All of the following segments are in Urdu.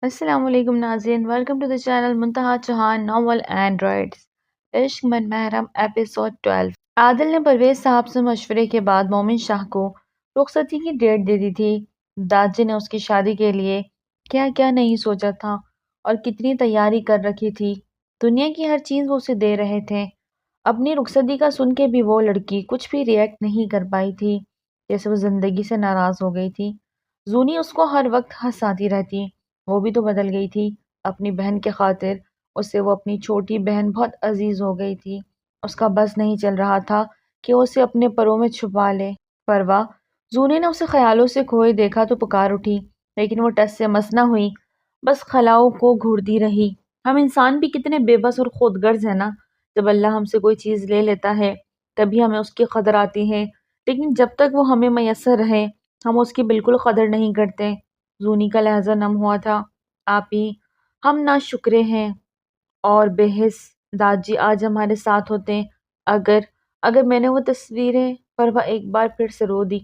السلام علیکم ناظرین، welcome to the channel Muntaha Chauhan novel and writes Ishq Man Muharram episode 12۔ عادل نے پرویز صاحب سے مشورے کے بعد مومن شاہ کو رخصتی کی ڈیٹ دے دی تھی۔ داجی نے اس کی شادی کے لیے کیا کیا نہیں سوچا تھا اور کتنی تیاری کر رکھی تھی۔ دنیا کی ہر چیز وہ اسے دے رہے تھے۔ اپنی رخصتی کا سن کے بھی وہ لڑکی کچھ بھی ریئیکٹ نہیں کر پائی تھی، جیسے وہ زندگی سے ناراض ہو گئی تھی۔ زونی اس کو ہر وقت ہنساتی رہتی، وہ بھی تو بدل گئی تھی اپنی بہن کے خاطر۔ اسے وہ اپنی چھوٹی بہن بہت عزیز ہو گئی تھی۔ اس کا بس نہیں چل رہا تھا کہ وہ اسے اپنے پروں میں چھپا لے۔ فروا، زونی نے اسے خیالوں سے کھوئے دیکھا تو پکار اٹھی، لیکن وہ ٹس سے مس نہ ہوئی، بس خلاؤں کو گھورتی رہی۔ ہم انسان بھی کتنے بے بس اور خود غرض ہیں نا۔ جب اللہ ہم سے کوئی چیز لے لیتا ہے تبھی ہمیں اس کی قدر آتی ہے، لیکن جب تک وہ ہمیں میسر رہے ہم اس کی بالکل قدر نہیں کرتے۔ زونی کا لہجہ نم ہوا تھا۔ آپی، ہم ناشکرے ہیں اور بے حس۔ داجی آج ہمارے ساتھ ہوتے، اگر میں نے وہ تصویریں۔ فروا ایک بار پھر سے رو دی۔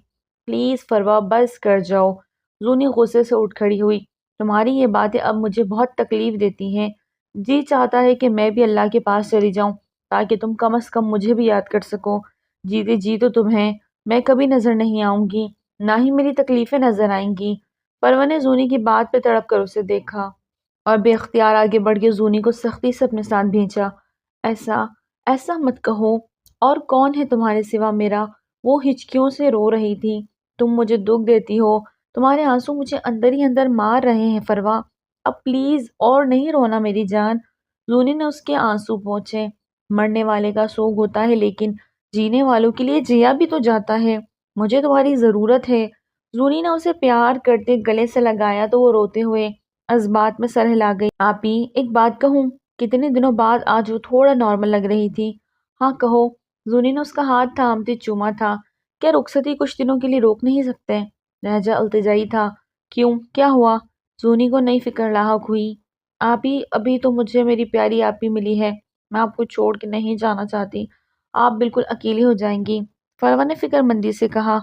پلیز فروا، بس کر جاؤ۔ زونی غصے سے اٹھ کھڑی ہوئی۔ تمہاری یہ باتیں اب مجھے بہت تکلیف دیتی ہیں۔ جی چاہتا ہے کہ میں بھی اللہ کے پاس چلی جاؤں تاکہ تم کم از کم مجھے بھی یاد کر سکو۔ جیتے جی تو تمہیں میں کبھی نظر نہیں آؤں گی، نہ ہی میری تکلیفیں نظر آئیں گی۔ فروا نے زونی کی بات پہ تڑپ کر اسے دیکھا اور بے اختیار آگے بڑھ کے زونی کو سختی سے اپنے ساتھ بھینچا۔ ایسا مت کہو، اور کون ہے تمہارے سوا میرا؟ وہ ہچکیوں سے رو رہی تھی۔ تم مجھے دکھ دیتی ہو، تمہارے آنسو مجھے اندر ہی اندر مار رہے ہیں فروا۔ اب پلیز اور نہیں رونا میری جان۔ زونی نے اس کے آنسو پوچھے۔ مرنے والے کا سوگ ہوتا ہے لیکن جینے والوں کے لیے جیا بھی تو جاتا ہے۔ مجھے تمہاری ضرورت ہے۔ زونی نے اسے پیار کرتے گلے سے لگایا تو وہ روتے ہوئے اس بات میں سر ہلا گئی۔ آپی، ایک بات کہوں؟ کتنے دنوں بعد آج وہ تھوڑا نارمل لگ رہی تھی۔ ہاں کہو۔ زونی نے اس کا ہاتھ تھامتے چوما تھا۔ کیا رخصتی کچھ دنوں کے لیے روک نہیں سکتے؟ لہجہ التجائی تھا۔ کیوں، کیا ہوا؟ زونی کو نئی فکر لاحق ہوئی۔ آپی، ابھی تو مجھے میری پیاری آپی ملی ہے، میں آپ کو چھوڑ کے نہیں جانا چاہتی، آپ بالکل اکیلی ہو جائیں گی۔ فروا نے فکر مندی سے کہا۔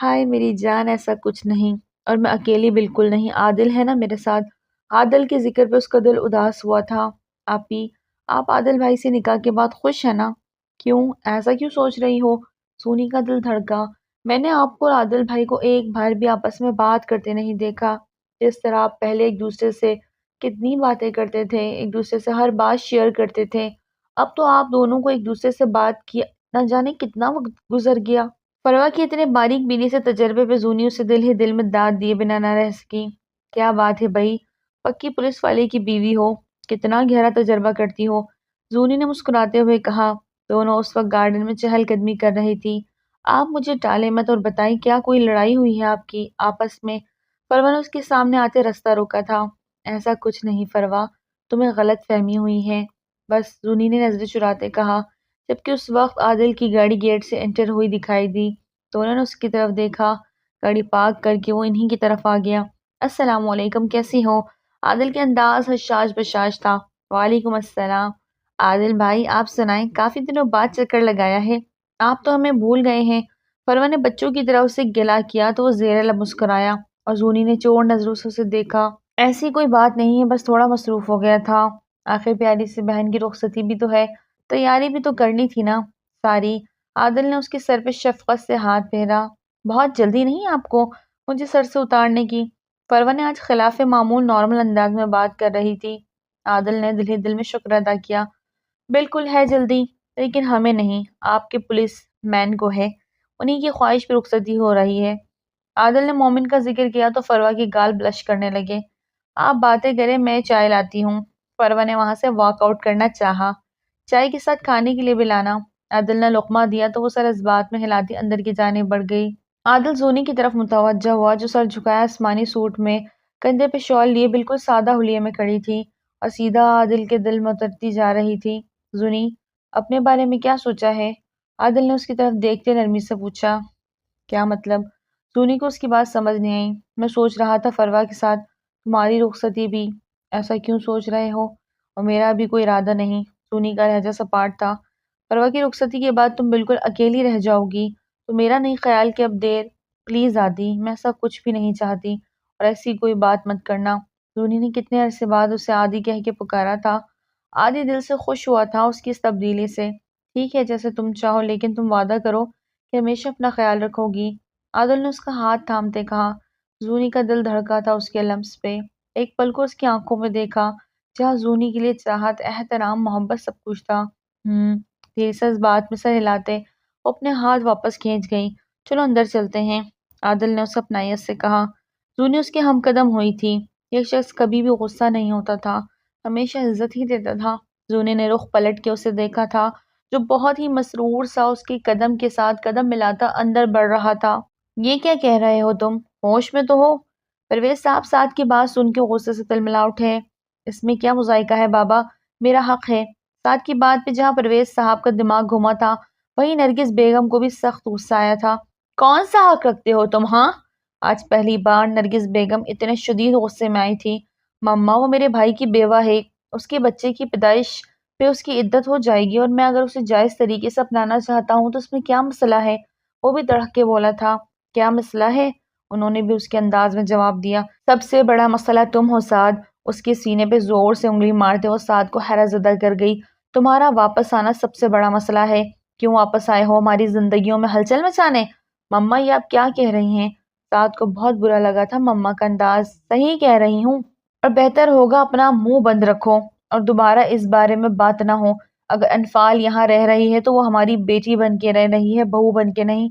ہائے میری جان، ایسا کچھ نہیں، اور میں اکیلی بالکل نہیں، عادل ہے نا میرے ساتھ۔ عادل کے ذکر پہ اس کا دل اداس ہوا تھا۔ آپی، آپ عادل بھائی سے نکاح کے بعد خوش ہیں نا؟ کیوں، ایسا کیوں سوچ رہی ہو؟ سونی کا دل دھڑکا۔ میں نے آپ کو اور عادل بھائی کو ایک بار بھی آپس میں بات کرتے نہیں دیکھا۔ جس طرح آپ پہلے ایک دوسرے سے کتنی باتیں کرتے تھے، ایک دوسرے سے ہر بات شیئر کرتے تھے، اب تو آپ دونوں کو ایک دوسرے سے بات کیا نہ جانے کتنا وقت گزر گیا۔ فروا کی اتنے باریک بینی سے تجربے پہ زونی اسے دل ہی دل میں داد دیے بنا نہ رہ سکی۔ کیا بات ہے بھائی، پکی پولیس والے کی بیوی ہو، کتنا گہرا تجربہ کرتی ہو۔ زونی نے مسکراتے ہوئے کہا۔ دونوں اس وقت گارڈن میں چہل قدمی کر رہی تھی۔ آپ مجھے ٹالیں مت اور بتائیں، کیا کوئی لڑائی ہوئی ہے آپ کی آپس میں؟ فروا نے اس کے سامنے آتے راستہ روکا تھا۔ ایسا کچھ نہیں فروا، تمہیں غلط فہمی ہوئی ہے بس، زونی نے نظریں چراتے کہا، جبکہ اس وقت عادل کی گاڑی گیٹ سے انٹر ہوئی دکھائی دی۔ دونوں نے اس کی طرف دیکھا۔ گاڑی پارک کر کے وہ انہی کی طرف آ گیا۔ السلام علیکم، کیسی ہو؟ عادل کے انداز حشاش بشاش تھا۔ وعلیکم السلام۔ عادل بھائی، آپ سنائیں، کافی دنوں بعد چکر لگایا ہے، آپ تو ہمیں بھول گئے ہیں۔ فروا نے بچوں کی طرح اسے گلا کیا تو وہ زیر لب مسکرایا اور زونی نے چور نظروں سے اسے دیکھا۔ ایسی کوئی بات نہیں ہے، بس تھوڑا مصروف ہو گیا تھا، آخر پیاری سی بہن کی رخصتی بھی تو ہے، تیاری بھی تو کرنی تھی نا ساری۔ عادل نے اس کے سر پہ شفقت سے ہاتھ پھیرا۔ بہت جلدی نہیں آپ کو مجھے سر سے اتارنے کی؟ فروا نے آج خلاف معمول نارمل انداز میں بات کر رہی تھی۔ عادل نے دل ہی دل میں شکر ادا کیا۔ بالکل ہے جلدی، لیکن ہمیں نہیں، آپ کے پولیس مین کو ہے، انہی کی خواہش پہ رخصتی ہو رہی ہے۔ عادل نے مومن کا ذکر کیا تو فروا کی گال بلش کرنے لگے۔ آپ باتیں کریں، میں چائے لاتی ہوں۔ فروا نے وہاں سے واک آؤٹ کرنا چاہا۔ چائے کے ساتھ کھانے کے لیے بھی لانا۔ عادل نے لقمہ دیا تو وہ سر اس بات میں ہلاتی اندر کی جانب بڑھ گئی۔ عادل زونی کی طرف متوجہ ہوا جو سر جھکائے آسمانی سوٹ میں، کندھے پہ شال لیے بالکل سادہ حلیے میں کھڑی تھی اور سیدھا عادل کے دل میں اترتی جا رہی تھی۔ زونی، اپنے بارے میں کیا سوچا ہے؟ عادل نے اس کی طرف دیکھتے نرمی سے پوچھا۔ کیا مطلب؟ زونی کو اس کی بات سمجھ نہیں آئی۔ میں سوچ رہا تھا فروا کے ساتھ تمہاری رخصتی بھی۔ ایسا کیوں سوچ رہے ہو؟ اور میرا بھی کوئی ارادہ نہیں۔ زونی کا لہجہ سپاٹ تھا۔ فروا کی رخصتی کے بعد تم بالکل اکیلی رہ جاؤ گی تو میرا نہیں خیال کہ اب دیر۔ پلیز عادی، میں ایسا کچھ بھی نہیں چاہتی اور ایسی کوئی بات مت کرنا۔ زونی نے کتنے عرصے بعد اسے عادی کہہ کے پکارا تھا۔ عادی دل سے خوش ہوا تھا اس کی اس تبدیلی سے۔ ٹھیک ہے جیسے تم چاہو، لیکن تم وعدہ کرو کہ ہمیشہ اپنا خیال رکھو گی۔ عادل نے اس کا ہاتھ تھامتے کہا۔ زونی کا دل دھڑکا تھا اس کے لمس پہ۔ ایک پل کو اس کی آنکھوں میں دیکھا جہاں زونی کے لیے چاہت، احترام، محبت سب کچھ تھا۔ دیر سے اس بات میں سر ہلاتے وہ اپنے ہاتھ واپس کھینچ گئی۔ چلو اندر چلتے ہیں، عادل نے اسے اپنائیت سے کہا۔ زونی اس کے ہم قدم ہوئی تھی۔ یہ شخص کبھی بھی غصہ نہیں ہوتا تھا، ہمیشہ عزت ہی دیتا تھا۔ زونی نے رخ پلٹ کے اسے دیکھا تھا جو بہت ہی مسرور سا اس کے قدم کے ساتھ قدم ملاتا اندر بڑھ رہا تھا۔ یہ کیا کہہ رہے ہو تم؟ ہوش میں تو ہو؟ پرویز صاحب سعد کی بات سن کے غصے سے تلملا اٹھے۔ اس میں کیا مذائقہ ہے بابا، میرا حق ہے۔ سعد کی بات پہ جہاں پرویز صاحب کا دماغ گھوما تھا وہیں نرگس بیگم کو بھی سخت غصہ آیا تھا۔ کون سا حق رکھتے ہو تم ہاں؟ آج پہلی بار نرگس بیگم اتنے شدید غصے میں آئی تھی۔ مما وہ میرے بھائی کی بیوہ ہے، اس کے بچے کی پیدائش پہ اس کی عدت ہو جائے گی اور میں اگر اسے جائز طریقے سے اپنانا چاہتا ہوں تو اس میں کیا مسئلہ ہے؟ وہ بھی تڑک کے بولا تھا۔ کیا مسئلہ ہے؟ انہوں نے بھی اس کے انداز میں جواب دیا۔ سب سے بڑا مسئلہ تم ہو سعد۔ اس کے سینے پہ زور سے انگلی مارتے وہ سعد کو حیرت زدہ کر گئی۔ تمہارا واپس آنا سب سے بڑا مسئلہ ہے۔ کیوں واپس آئے ہو ہماری زندگیوں میں ہلچل مچانے؟ مما یہ آپ کیا کہہ رہی ہیں؟ سعد کو بہت برا لگا تھا مما کا انداز۔ صحیح کہہ رہی ہوں، اور بہتر ہوگا اپنا منہ بند رکھو اور دوبارہ اس بارے میں بات نہ ہو۔ اگر انفال یہاں رہ رہی ہے تو وہ ہماری بیٹی بن کے رہ رہی ہے، بہو بن کے نہیں،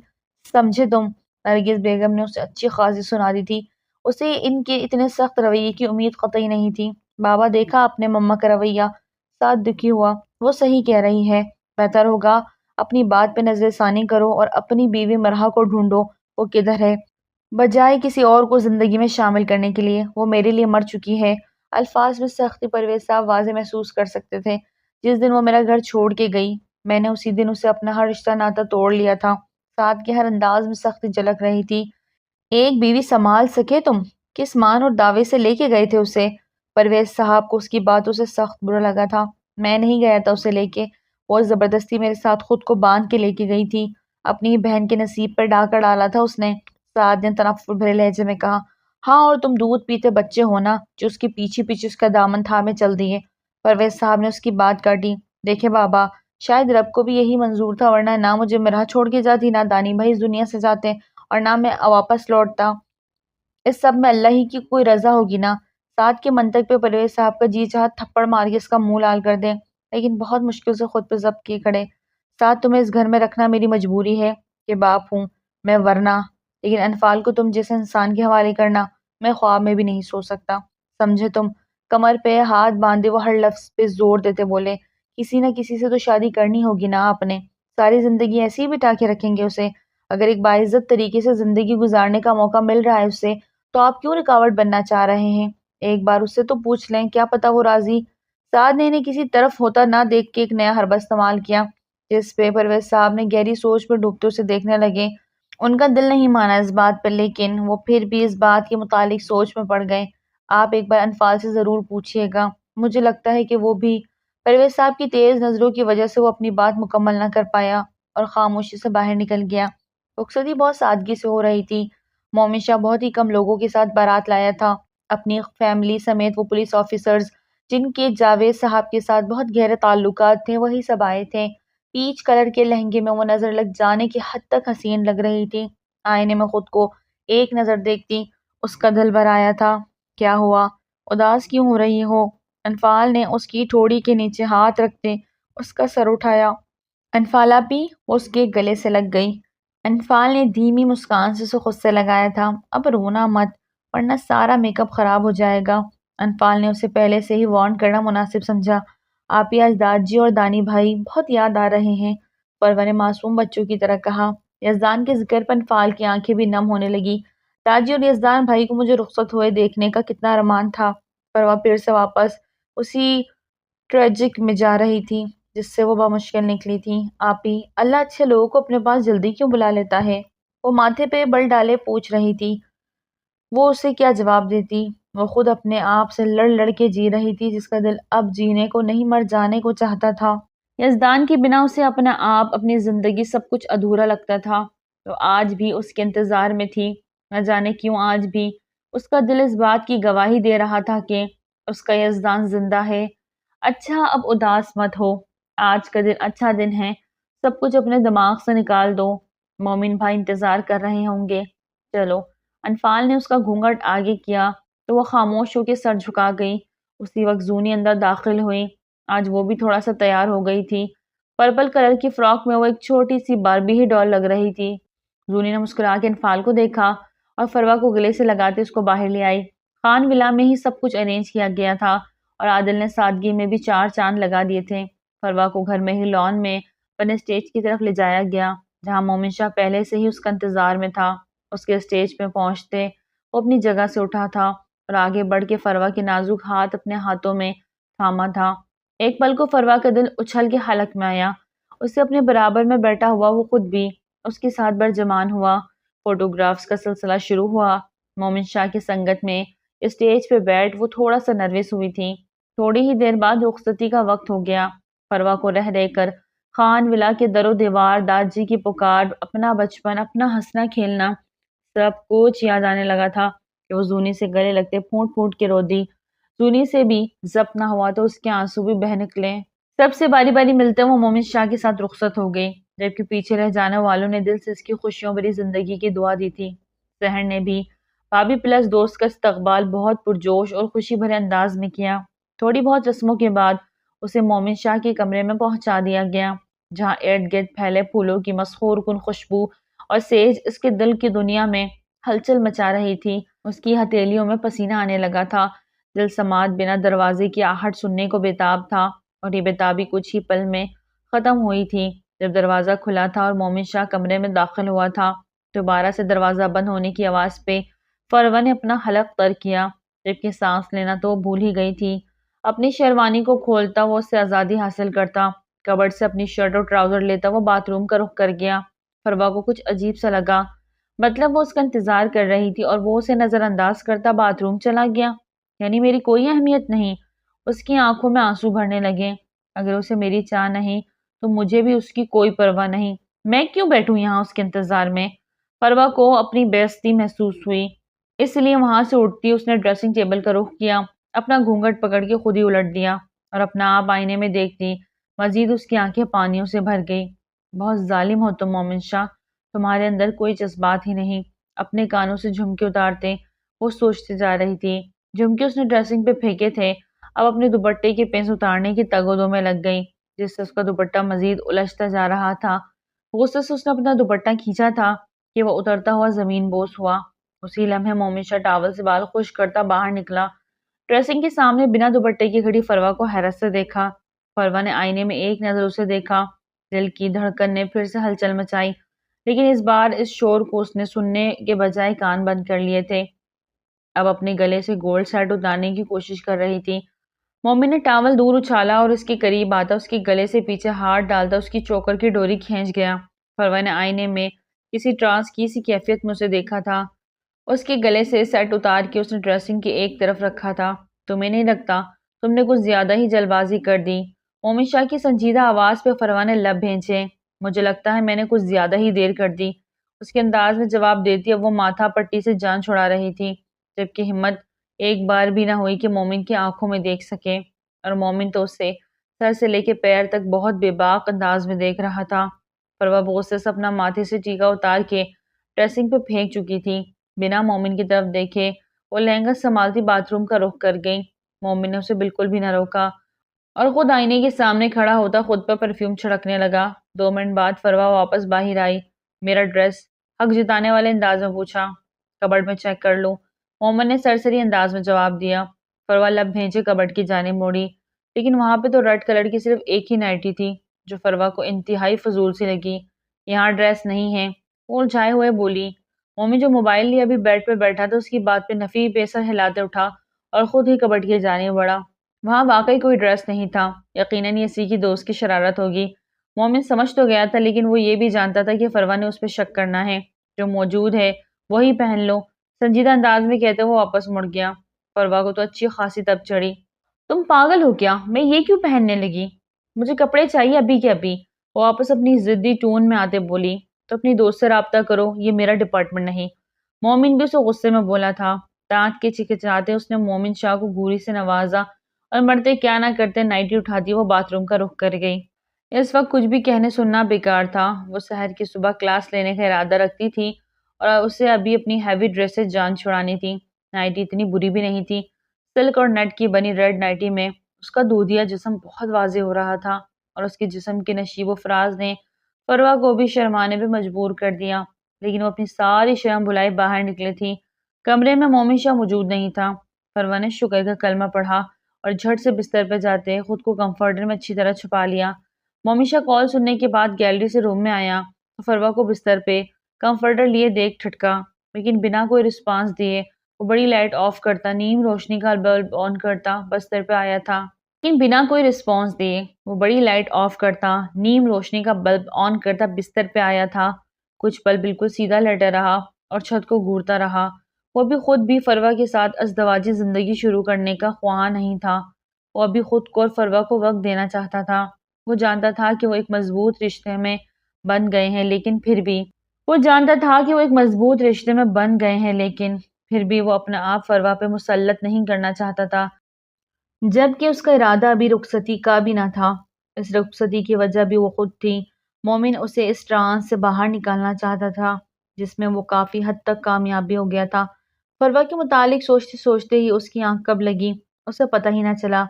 سمجھے تم؟ نرگس بیگم نے اسے اچھی خاصی سنا دی تھی۔ اسے ان کے اتنے سخت رویے کی امید قطعی نہیں تھی۔ بابا دیکھا اپنے مما کا رویہ؟ سعد دکھی ہوا۔ وہ صحیح کہہ رہی ہے، بہتر ہوگا اپنی بات پہ نظر ثانی کرو اور اپنی بیوی مرحا کو ڈھونڈو۔ وہ کدھر ہے؟ بجائے کسی اور کو زندگی میں شامل کرنے کے لیے وہ میرے لیے مر چکی ہے۔ الفاظ میں سختی پرویز صاحب واضح محسوس کر سکتے تھے۔ جس دن وہ میرا گھر چھوڑ کے گئی میں نے اسی دن اسے اپنا ہر رشتہ ناتا توڑ لیا تھا۔ سعد کے ہر انداز میں سختی جھلک رہی تھی۔ ایک بیوی سنبھال سکے تم؟ کس مان اور دعوے سے لے کے گئے تھے اسے؟ پرویز صاحب کو اس کی باتوں سے سخت برا لگا تھا۔ میں نہیں گیا تھا اسے لے کے، وہ زبردستی میرے ساتھ خود کو باندھ کے لے کے گئی تھی۔ اپنی ہی بہن کے نصیب پر ڈاکہ ڈالا تھا اس نے۔ سعد نے تنفر بھرے لہجے میں کہا۔ ہاں اور تم دودھ پیتے بچے ہو نا جو اس کے پیچھے پیچھے اس کا دامن تھامے چل دیے۔ پرویز صاحب نے اس کی بات کاٹی۔ دیکھے بابا، شاید رب کو بھی یہی منظور تھا، ورنہ نہ مجھے مرا چھوڑ کے جاتی، نہ دانی بھائی اس دنیا سے جاتے اور نہ میں واپس لوٹتا۔ اس سب میں اللہ ہی کی کوئی رضا ہوگی نا۔ سعد کے منطق پہ پرویز صاحب کا جی چاہا تھپڑ مار کے اس کا منہ لال کر دے، لیکن بہت مشکل سے خود پہ ضبط کیے کھڑے۔ سعد تمہیں اس گھر میں رکھنا میری مجبوری ہے کہ باپ ہوں میں، ورنہ لیکن انفال کو تم جیسے انسان کے حوالے کرنا میں خواب میں بھی نہیں سوچ سکتا، سمجھے تم؟ کمر پہ ہاتھ باندھے وہ ہر لفظ پہ زور دیتے بولے۔ کسی نہ کسی سے تو شادی کرنی ہوگی نا آپ نے، ساری زندگی ایسے ہی بٹا کے رکھیں گے اسے؟ اگر ایک باعزت طریقے سے زندگی گزارنے کا موقع مل رہا ہے اسے تو آپ کیوں رکاوٹ بننا چاہ رہے ہیں؟ ایک بار اس سے تو پوچھ لیں، کیا پتا وہ راضی۔ سعد نے انہیں کسی طرف ہوتا نہ دیکھ کے ایک نیا حربہ استعمال کیا، جس پہ پرویز صاحب نے گہری سوچ میں ڈوبتے اسے دیکھنے لگے۔ ان کا دل نہیں مانا اس بات پر، لیکن وہ پھر بھی اس بات کے متعلق سوچ میں پڑ گئے۔ آپ ایک بار انفال سے ضرور پوچھیے گا، مجھے لگتا ہے کہ وہ بھی۔ پرویز صاحب کی تیز نظروں کی وجہ سے وہ اپنی بات مکمل نہ کر پایا اور خاموشی سے باہر نکل گیا۔ رخصتی بہت سادگی سے ہو رہی تھی۔ مومن شاہ بہت ہی کم لوگوں کے ساتھ بارات لایا تھا۔ اپنی فیملی سمیت وہ پولیس آفیسرز جن کے جاوید صاحب کے ساتھ بہت گہرے تعلقات تھے وہی سب آئے تھے۔ پیچ کلر کے لہنگے میں وہ نظر لگ جانے کی حد تک حسین لگ رہی تھی۔ آئینے میں خود کو ایک نظر دیکھتی اس کا دل بھر آیا تھا۔ کیا ہوا؟ اداس کیوں ہو رہی ہو؟ انفال نے اس کی ٹھوڑی کے نیچے ہاتھ رکھتے اس کا سر اٹھایا۔ انفال آپی، وہ اس کے گلے سے لگ گئی۔ انفال نے دھیمی مسکان سے اسے خود سے لگایا تھا۔ اب رونا مت ورنہ سارا میک اپ خراب ہو جائے گا۔ انفال نے اسے پہلے سے ہی وارن کرنا مناسب سمجھا۔ آپی آج داد جی اور دانی بھائی بہت یاد آ رہے ہیں، پرور نے معصوم بچوں کی طرح کہا۔ یزدان کے ذکر پر انفال کی آنکھیں بھی نم ہونے لگی۔ داجی اور یزدان بھائی کو مجھے رخصت ہوئے دیکھنے کا کتنا ارمان تھا۔ پروا پھر سے واپس اسی ٹریجک میں جا رہی تھی جس سے وہ بمشکل نکلی تھی۔ آپی، اللہ اچھے لوگوں کو اپنے پاس جلدی کیوں بلا لیتا ہے؟ وہ ماتھے پہ بل ڈالے پوچھ رہی تھی۔ وہ اسے کیا جواب دیتی؟ وہ خود اپنے آپ سے لڑ لڑ کے جی رہی تھی جس کا دل اب جینے کو نہیں مر جانے کو چاہتا تھا۔ یزدان کی بنا اسے اپنا آپ، اپنی زندگی سب کچھ ادھورا لگتا تھا، تو آج بھی اس کے انتظار میں تھی۔ نہ جانے کیوں آج بھی اس کا دل اس بات کی گواہی دے رہا تھا کہ اس کا یزدان زندہ ہے۔ اچھا اب اداس مت ہو، آج کا دن اچھا دن ہے، سب کچھ اپنے دماغ سے نکال دو، مومن بھائی انتظار کر رہے ہوں گے، چلو۔ انفال نے اس کا گھونگھٹ آگے کیا تو وہ خاموش ہو کے سر جھکا گئی۔ اسی وقت زونی اندر داخل ہوئی۔ آج وہ بھی تھوڑا سا تیار ہو گئی تھی۔ پرپل کلر کی فراک میں وہ ایک چھوٹی سی باربی ہی ڈال لگ رہی تھی۔ زونی نے مسکرا کے انفال کو دیکھا اور فروا کو گلے سے لگاتے اس کو باہر لے آئی۔ خان ولا میں ہی سب کچھ ارینج کیا گیا تھا اور عادل نے سادگی میں بھی 4 چاند لگا دیے تھے۔ فروا کو گھر میں ہی لان میں اپنے اسٹیج کی طرف لے جایا گیا جہاں مومن شاہ پہلے سے ہی اس کا انتظار میں تھا۔ اس کے اسٹیج پہ پہنچتے وہ اپنی جگہ سے اٹھا تھا اور آگے بڑھ کے فروا کے نازک ہاتھ اپنے ہاتھوں میں تھاما تھا۔ ایک پل کو فروا کا دل اچھل کے حلق میں آیا۔ اسے اپنے برابر میں بیٹھا ہوا وہ خود بھی اس کے ساتھ برجمان ہوا۔ فوٹوگرافز کا سلسلہ شروع ہوا۔ مومن شاہ کی سنگت میں اسٹیج پہ بیٹھ وہ تھوڑا سا نروس ہوئی تھی۔ تھوڑی ہی دیر بعد رخصتی کا وقت ہو گیا۔ فروا کو رہ رہ کر خان ولا کے در و دیوار، داجی کی پکار، اپنا بچپن، اپنا ہنسنا کھیلنا سب کچھ یاد آنے لگا تھا کہ وہ زونی سے گلے لگتے پھوٹ پھوٹ کے رو دی۔ زونی سے بھی ضبط نہ ہوا تو اس کے آنسو بھی بہہ نکلے۔ سب سے باری باری ملتے وہ مومن شاہ کے ساتھ رخصت ہو گئی، جبکہ پیچھے رہ جانے والوں نے دل سے اس کی خوشیوں بھری زندگی کی دعا دی تھی۔ سحر نے بھی بھابھی پلس دوست کا استقبال بہت پرجوش اور خوشی بھرے انداز میں کیا۔ تھوڑی بہت رسموں کے بعد اسے مومن شاہ کے کمرے میں پہنچا دیا گیا جہاں ارد گرد پھیلے پھولوں کی مسحور کن خوشبو اور سیج اس کے دل کی دنیا میں ہلچل مچا رہی تھی۔ اس کی ہتھیلیوں میں پسینہ آنے لگا تھا۔ دل سماعت بنا دروازے کی آہٹ سننے کو بےتاب تھا اور یہ بےتابی کچھ ہی پل میں ختم ہوئی تھی جب دروازہ کھلا تھا اور مومن شاہ کمرے میں داخل ہوا تھا۔ دوبارہ سے دروازہ بند ہونے کی آواز پہ فروا نے اپنا حلق تر کیا، جبکہ سانس لینا تو وہ بھول ہی گئی تھی۔ اپنی شیروانی کو کھولتا وہ اس سے آزادی حاصل کرتا، کبرڈ سے اپنی شرٹ اور ٹراؤزر لیتا وہ باتھ روم کا رخ کر گیا۔ فروا کو کچھ عجیب سا لگا، مطلب وہ اس کا انتظار کر رہی تھی اور وہ اسے نظر انداز کرتا باتھ روم چلا گیا، یعنی میری کوئی اہمیت نہیں۔ اس کی آنکھوں میں آنسو بھرنے لگے۔ اگر اسے میری چاہ نہیں تو مجھے بھی اس کی کوئی پرواہ نہیں، میں کیوں بیٹھوں یہاں اس کے انتظار میں؟ فروا کو اپنی بے عزتی محسوس ہوئی، اس لیے وہاں سے اٹھتی اس نے ڈریسنگ ٹیبل کا رخ کیا، اپنا گھونگھٹ پکڑ کے خود ہی الٹ دیا اور اپنا آپ آئینے میں دیکھتی مزید اس کی آنکھیں پانیوں سے بھر گئی۔ بہت ظالم ہو تم مومن شاہ، تمہارے اندر کوئی جذبات ہی نہیں۔ اپنے کانوں سے جھمکے اتارتے وہ سوچتے جا رہی تھی۔ جھمکے اس نے ڈریسنگ پہ پھینکے تھے، اب اپنے دوپٹے کے پنس اتارنے کی تگ و دو میں لگ گئی جس سے اس کا دوپٹہ مزید الجھتا جا رہا تھا۔ غصے سے اس نے اپنا دوپٹہ کھینچا تھا کہ وہ اترتا ہوا زمین بوس ہوا۔ اسی لمحے مومن شاہ ٹاول سے بال خشک کرتا باہر نکلا۔ ڈریسنگ کے سامنے بنا دوپٹے کی کھڑی فروا کو حیرت سے دیکھا۔ فروا نے آئینے میں ایک نظر اسے دیکھا۔ دل کی دھڑکن نے پھر سے ہلچل مچائی، لیکن اس بار اس شور کو اس نے سننے کے بجائے کان بند کر لیے تھے۔ اب اپنے گلے سے گولڈ سیٹ اتارنے کی کوشش کر رہی تھی۔ مومن نے ٹاول دور اچھالا اور اس کے قریب آتا اس کے گلے سے پیچھے ہاتھ ڈالتا اس کی چوکر کی ڈوری کھینچ گیا۔ فروا نے آئینے میں کسی ٹرانس کی سی کیفیت میں اسے دیکھا تھا۔ اس کے گلے سے سیٹ اتار کے اس نے ڈریسنگ کی ایک طرف رکھا تھا۔ تمہیں نہیں لگتا تم نے کچھ زیادہ ہی جلد بازی کر دی؟ مومن شاہ کی سنجیدہ آواز پہ فروا نے لب بھینچے۔ مجھے لگتا ہے میں نے کچھ زیادہ ہی دیر کر دی، اس کے انداز میں جواب دیتی اب وہ ماتھا پٹی سے جان چھڑا رہی تھی، جبکہ ہمت ایک بار بھی نہ ہوئی کہ مومن کی آنکھوں میں دیکھ سکے، اور مومن تو اسے سر سے لے کے پیر تک بہت بے باک انداز میں دیکھ رہا تھا۔ فروا غصے سے اپنا ماتھے سے ٹیکا اتار کے ڈریسنگ پہ پھینک چکی تھی۔ بنا مومن کی طرف دیکھے وہ لہنگا سنبھالتی باتھ روم کا رخ کر گئی۔ مومن نے اسے بالکل بھی نہ روکا اور خود آئینے کے سامنے کھڑا ہوتا خود پر پرفیوم چھڑکنے لگا۔ 2 منٹ بعد فروا واپس باہر آئی۔ میرا ڈریس؟ حق جتانے والے انداز میں پوچھا۔ کبرڈ میں چیک کر لوں، مومن نے سرسری انداز میں جواب دیا۔ فروا لب بھینچے کبرڈ کی جانب موڑی، لیکن وہاں پہ تو ریڈ کلر کی صرف ایک ہی نائٹی تھی جو فروا کو انتہائی فضول سی لگی۔ یہاں ڈریس نہیں ہے، وہ الجھائے ہوئے بولی۔ مومن جو موبائل لیے ابھی بیڈ پہ بیٹھا تھا اس کی بات پہ نفی بے سر ہلاتے اٹھا اور خود ہی کبرڈ کی جانب بڑھا۔ وہاں واقعی کوئی ڈریس نہیں تھا، یقیناً یہ اسی کی دوست کی شرارت ہوگی۔ مومن سمجھ تو گیا تھا لیکن وہ یہ بھی جانتا تھا کہ فروا نے اس پہ شک کرنا ہے، جو موجود ہے وہی پہن لو، سنجیدہ انداز میں کہتے وہ واپس مڑ گیا۔ فروا کو تو اچھی خاصی تب چڑھی۔ تم پاگل ہو کیا؟ میں یہ کیوں پہننے لگی؟ مجھے کپڑے چاہیے ابھی کے ابھی، وہ واپس اپنی ضدی ٹون میں آتے بولی۔ تو اپنی دوست سے رابطہ کرو، یہ میرا ڈپارٹمنٹ نہیں۔ مومن بھی اسے غصے میں بولا تھا دانت کے چکچاتے اس نے مومن شاہ کو گوری سے نوازا اور مرتے کیا نہ کرتے نائٹی اٹھاتی وہ باتھ روم کا رخ کر گئی۔ اس وقت کچھ بھی کہنے سننا بیکار تھا۔ وہ سحر کی صبح کلاس لینے کا ارادہ رکھتی تھی اور اسے ابھی اپنی ہیوی ڈریس سے جان چھڑانی تھی۔ نائٹی اتنی بری بھی نہیں تھی۔ سلک اور نیٹ کی بنی ریڈ نائٹی میں اس کا دودھیا جسم بہت واضح ہو رہا تھا اور اس کے جسم کے نشیب و فراز نے فروا کو بھی شرمانے پہ مجبور کر دیا، لیکن وہ اپنی ساری شرم بھلائی باہر نکلی تھی۔ کمرے میں مومن شاہ موجود نہیں تھا۔ فروا نے شکر کا کلمہ پڑھا اور جھٹ سے بستر پہ جاتے خود کو کمفرٹر میں اچھی طرح چھپا لیا۔ مومن شاہ کال سننے کے بعد گیلری سے روم میں آیا تو فروا کو بستر پہ کمفرٹر لیے دیکھ ٹھٹکا، لیکن بنا کوئی رسپانس دیے وہ بڑی لائٹ آف کرتا، نیم روشنی کا بلب آن کرتا بستر پہ آیا تھا۔ لیکن بنا کوئی رسپانس دیے وہ بڑی لائٹ آف کرتا، نیم روشنی کا بلب آن کرتا بستر پہ آیا تھا۔ کچھ پل بالکل سیدھا لیٹا رہا اور چھت کو گھورتا رہا۔ وہ ابھی خود بھی فروا کے ساتھ ازدواجی زندگی شروع کرنے کا خواہاں نہیں تھا۔ وہ ابھی خود کو اور فروا کو وقت دینا چاہتا تھا۔ وہ جانتا تھا کہ وہ ایک مضبوط رشتے میں بن گئے ہیں، لیکن پھر بھی وہ اپنا آپ فروا پہ مسلط نہیں کرنا چاہتا تھا، جبکہ اس کا ارادہ ابھی رخصتی کا بھی نہ تھا۔ اس رخصتی کی وجہ بھی وہ خود تھی۔ مومن اسے اس ٹرانس سے باہر نکالنا چاہتا تھا جس میں وہ کافی حد تک کامیاب بھی ہو گیا تھا۔ فروا کے متعلق سوچتے سوچتے ہی اس کی آنکھ کب لگی اسے پتہ ہی نہ چلا،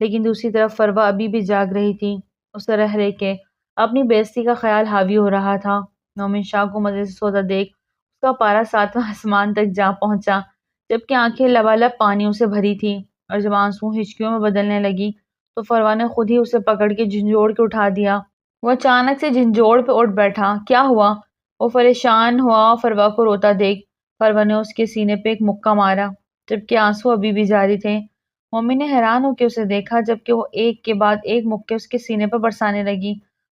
لیکن دوسری طرف فروا ابھی بھی جاگ رہی تھی۔ اسے رہ رہ کے اپنی بے عزتی کا خیال حاوی ہو رہا تھا۔ مومن شاہ کو مزے سے سوتا دیکھ اس کا پارا 7واں آسمان تک جا پہنچا، جبکہ آنکھیں لبالب پانیوں سے بھری تھی، اور جب آنسو ہچکیوں میں بدلنے لگی تو فروا نے خود ہی اسے پکڑ کے جھنجھوڑ کے اٹھا دیا۔ وہ اچانک سے جھنجھوڑ پہ اٹھ بیٹھا۔ کیا ہوا؟ وہ پریشان ہوا فروا کو روتا دیکھ۔ فروا نے اس کے سینے پہ ایک مکہ مارا، جبکہ آنسو ابھی بھی جاری تھے۔ مومن نے حیران ہو کے اسے دیکھا، جبکہ وہ ایک کے بعد ایک مکے اس کے سینے پہ برسانے لگی۔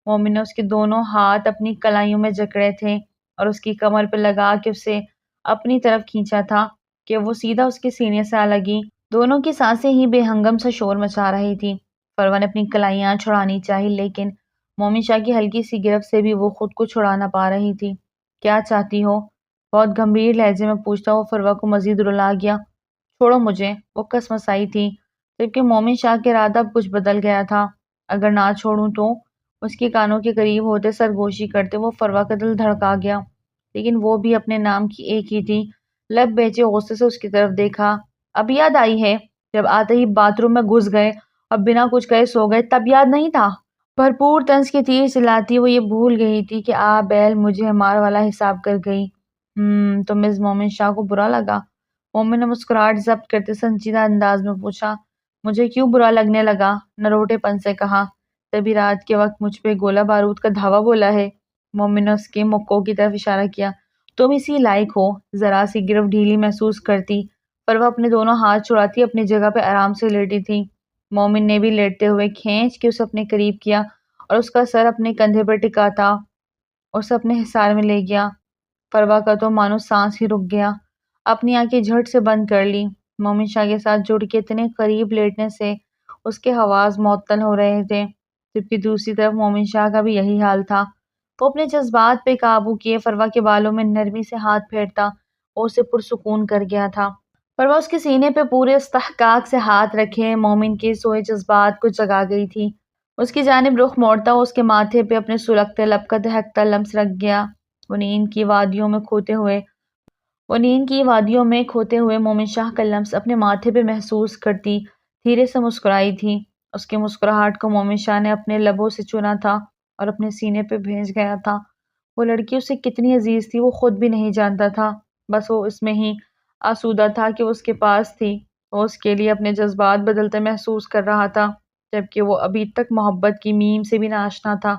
مومن نے اس کے دونوں ہاتھ اپنی کلائیوں میں جکڑے تھے اور اس کی کمر پہ لگا کے اسے اپنی طرف کھینچا تھا کہ وہ سیدھا اس کے سینے سے آ لگی۔ دونوں کی سانسیں ہی بے ہنگم سا شور مچا رہی تھی۔ فروا نے اپنی کلائیاں چھڑانی چاہی، لیکن مومن شاہ کی ہلکی سی گرفت سے بھی وہ خود کو چھڑا نہ پا رہی تھی۔ کیا چاہتی ہو؟ بہت گمبھیر لہجے میں پوچھتا وہ فروا کو مزید رلا گیا۔ چھوڑو مجھے، وہ کسمسائی تھی، جبکہ مومن شاہ کا ارادہ اب کچھ بدل گیا تھا۔ اگر نہ چھوڑوں تو؟ اس کے کانوں کے قریب ہوتے سرگوشی کرتے وہ فروا کا دل دھڑکا گیا، لیکن وہ بھی اپنے نام کی ایک ہی تھی۔ لب بیچے غصے سے اس کی طرف دیکھا۔ اب یاد آئی ہے؟ جب آتے ہی باتھ روم میں گھس گئے اور بنا کچھ کہے سو گئے تب یاد نہیں تھا؟ بھرپور طنز کے تیر چلاتی وہ یہ بھول گئی تھی کہ بیل مجھے مار والا حساب کر گئی۔ تو مس مومن شاہ کو برا لگا؟ مومن نے مسکراہٹ ضبط کرتے سنجیدہ انداز میں پوچھا۔ مجھے کیوں برا لگنے لگا؟ نروٹے پن سے کہا۔ تبھی رات کے وقت مجھ پہ گولہ بارود کا دھاوا بولا ہے۔ مومن نے اس کے مکوں کی طرف اشارہ کیا۔ تم اسی لائق ہو۔ ذرا سی گرفت ڈھیلی محسوس کرتی فروا اپنے دونوں ہاتھ چھڑاتی اپنی جگہ پہ آرام سے لیٹی تھی۔ مومن نے بھی لیٹتے ہوئے کھینچ کے اسے اپنے قریب کیا اور اس کا سر اپنے کندھے پر ٹکاتا اسے اپنے حصار میں لے گیا۔ فروا کا تو مانو سانس ہی رک گیا، اپنی آنکھیں جھٹ سے بند کر لی۔ مومن شاہ کے ساتھ جڑ کے اتنے قریب لیٹنے سے اس کے حواس معطل ہو رہے تھے، جبکہ دوسری طرف مومن شاہ کا بھی یہی حال تھا۔ وہ اپنے جذبات پہ قابو کیے فروا کے بالوں میں نرمی سے ہاتھ پھیرتا اور اسے پرسکون کر گیا تھا۔ فروا اس کے سینے پہ پورے استحقاق سے ہاتھ رکھے مومن کے سوئے جذبات کو جگا گئی تھی۔ اس کی جانب رخ موڑتا اس کے ماتھے پہ اپنے سلگتے لب کا دہکتا لمس رکھ گیا۔ وہ نیند کی وادیوں میں کھوتے ہوئے مومن شاہ کا لمس اپنے ماتھے پہ محسوس کرتی دھیرے سے مسکرائی تھی۔ اس کی مسکراہٹ کو مومن شاہ نے اپنے لبوں سے چنا تھا اور اپنے سینے پہ بھیج گیا تھا۔ وہ لڑکی اسے کتنی عزیز تھی وہ خود بھی نہیں جانتا تھا، بس وہ اس میں ہی آسودہ تھا کہ وہ اس کے پاس تھی۔ وہ اس کے لیے اپنے جذبات بدلتے محسوس کر رہا تھا، جبکہ وہ ابھی تک محبت کی میم سے بھی نہ آشنا تھا۔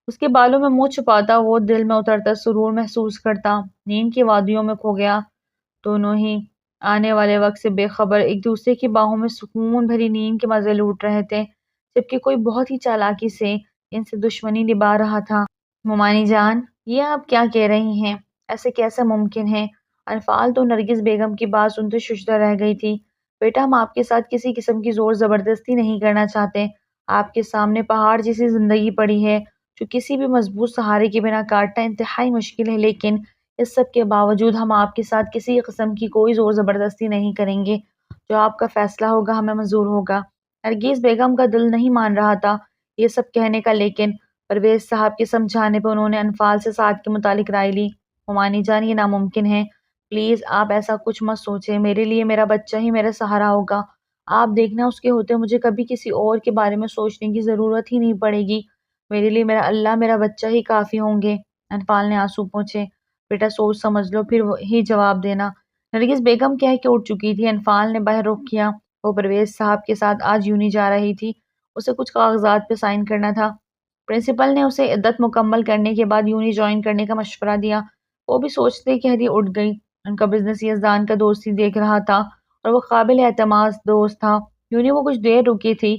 اس کے بالوں میں منہ چھپاتا وہ دل میں اترتا سرور محسوس کرتا، نیند کی وادیوں میں کھو گیا۔ دونوں ہی آنے والے وقت سے بے خبر ایک دوسرے کی باہوں میں سکون بھری نیند کے مزے لوٹ رہے تھے، جبکہ کوئی بہت ہی چالاکی سے ان سے دشمنی نبھا رہا تھا۔ مومانی جان، یہ آپ کیا کہہ رہی ہیں؟ ایسے کیسے ممکن ہے؟ انفال تو نرگس بیگم کی بات سنتے ششدر رہ گئی تھی۔ بیٹا، ہم آپ کے ساتھ کسی قسم کی زور زبردستی نہیں کرنا چاہتے۔ آپ کے سامنے پہاڑ جیسی زندگی پڑی ہے جو کسی بھی مضبوط سہارے کے بنا کاٹنا انتہائی مشکل ہے، لیکن اس سب کے باوجود ہم آپ کے ساتھ کسی قسم کی کوئی زور زبردستی نہیں کریں گے. جو آپ کا فیصلہ ہوگا ہمیں منظور ہوگا. نرگس بیگم کا دل نہیں مان رہا تھا یہ سب کہنے کا، لیکن پرویز صاحب کے سمجھانے پہ انہوں نے انفال سے سعد کے متعلق رائے لی. عمانی جان، یہ ناممکن ہے. پلیز آپ ایسا کچھ مت سوچیں. میرے لیے میرا بچہ ہی میرا سہارا ہوگا. آپ دیکھنا اس کے ہوتے مجھے کبھی کسی اور کے بارے میں سوچنے کی ضرورت ہی نہیں پڑے گی. میرے لیے میرا اللہ، میرا بچہ ہی کافی ہوں گے. انفال نے آنسو پوچھے. بیٹا سوچ سمجھ لو پھر وہی جواب دینا. نرگس بیگم کہہ کے اٹھ چکی تھی. انفال نے باہر رخ کیا. وہ پرویز صاحب کے ساتھ آج یونی جا رہی تھی. اسے کچھ کاغذات پہ سائن کرنا تھا. پرنسپل نے اسے عدت مکمل کرنے کے بعد یونی جوائن کرنے کا مشورہ دیا. وہ بھی سوچتے کہہ اٹھ گئی. ان کا بزنس یزدان کا دوست ہی دیکھ رہا تھا اور وہ قابل اعتماد دوست تھا. یونی وہ کچھ دیر رکی تھی.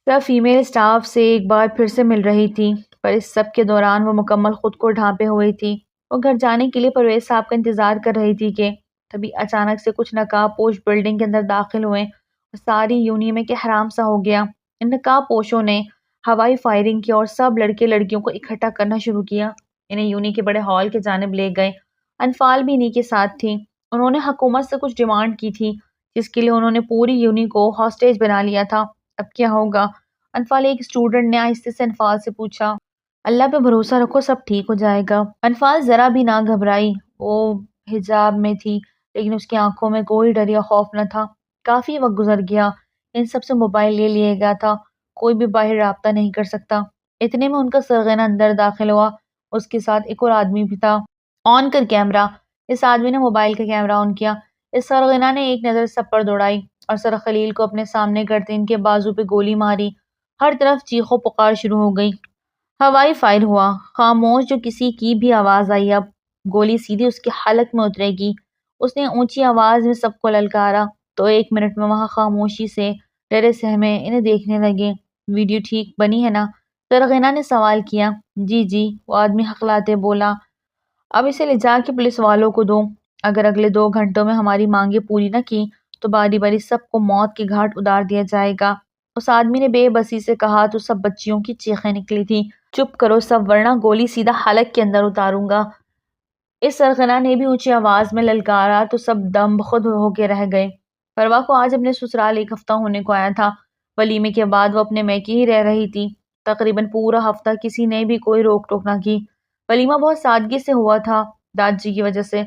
سب فیمیل سٹاف سے ایک بار پھر سے مل رہی تھی، پر اس سب کے دوران وہ مکمل خود کو ڈھانپے ہوئی تھی. وہ گھر جانے کے لیے پرویز صاحب کا انتظار کر رہی تھی کہ تبھی اچانک سے کچھ نقاب پوش بلڈنگ کے اندر داخل ہوئے اور ساری یونی میں کہ حرام سا ہو گیا. ان نقاب پوشوں نے ہوائی فائرنگ کی اور سب لڑکے لڑکیوں کو اکٹھا کرنا شروع کیا. انہیں یونی کے بڑے ہال کی جانب لے گئے. انفال بھی انہی کے ساتھ تھی. انہوں نے حکومت سے کچھ ڈیمانڈ کی تھی جس کے لیے انہوں نے پوری یونی کو ہاسٹیج بنا لیا تھا. اب کیا ہوگا؟ انفال، ایک اسٹوڈنٹ نے آہستہ سے انفال سے پوچھا. اللہ پہ بھروسہ رکھو، سب ٹھیک ہو جائے گا. انفال ذرا بھی نہ گھبرائی. وہ حجاب میں تھی لیکن اس کی آنکھوں میں کوئی ڈر یا خوف نہ تھا. کافی وقت گزر گیا. ان سب سے موبائل لے لیا گیا تھا. کوئی بھی باہر رابطہ نہیں کر سکتا. اتنے میں ان کا سرغنہ اندر داخل ہوا. اس کے ساتھ ایک اور آدمی بھی تھا. آن کر کیمرہ. اس آدمی نے موبائل کا کیمرہ آن کیا. اس سرغنہ نے ایک نظر سب پر دوڑائی اور سر خلیل کو اپنے سامنے کرتے ان کے بازو پہ گولی ماری. ہر طرف چیخو پکار شروع ہو گئی. ہوائی فائر ہوا. خاموش. جو کسی کی بھی آواز آئی اب گولی سیدھی اس کے حلق میں اترے گی. اس نے اونچی آواز میں سب کو للکارا. تو 1 منٹ میں وہاں خاموشی سے ڈرے سہمے انہیں دیکھنے لگے. ویڈیو ٹھیک بنی ہے نا؟ سرغنہ نے سوال کیا. جی جی، وہ آدمی ہقلاتے بولا. اب اسے لے جا کے پولیس والوں کو دو. اگر اگلے 2 گھنٹوں میں ہماری مانگیں پوری نہ کی تو باری باری سب کو موت کے گھاٹ اتار دیا جائے گا. اس آدمی نے بے بسی سے کہا تو سب بچیوں کی چیخیں نکلی تھی. چپ کرو سب ورنہ گولی سیدھا حلق کے اندر اتاروں گا. اس سرغنہ نے بھی اونچی آواز میں للکارا تو سب دم بخود ہو کے رہ گئے. پروا کو آج اپنے سسرال 1 ہفتہ ہونے کو آیا تھا. ولیمے کے بعد وہ اپنے میکے ہی رہ رہی تھی. تقریباً پورا ہفتہ کسی نے بھی کوئی روک ٹوک نہ کی. ولیمہ بہت سادگی سے ہوا تھا داد جی کی وجہ سے.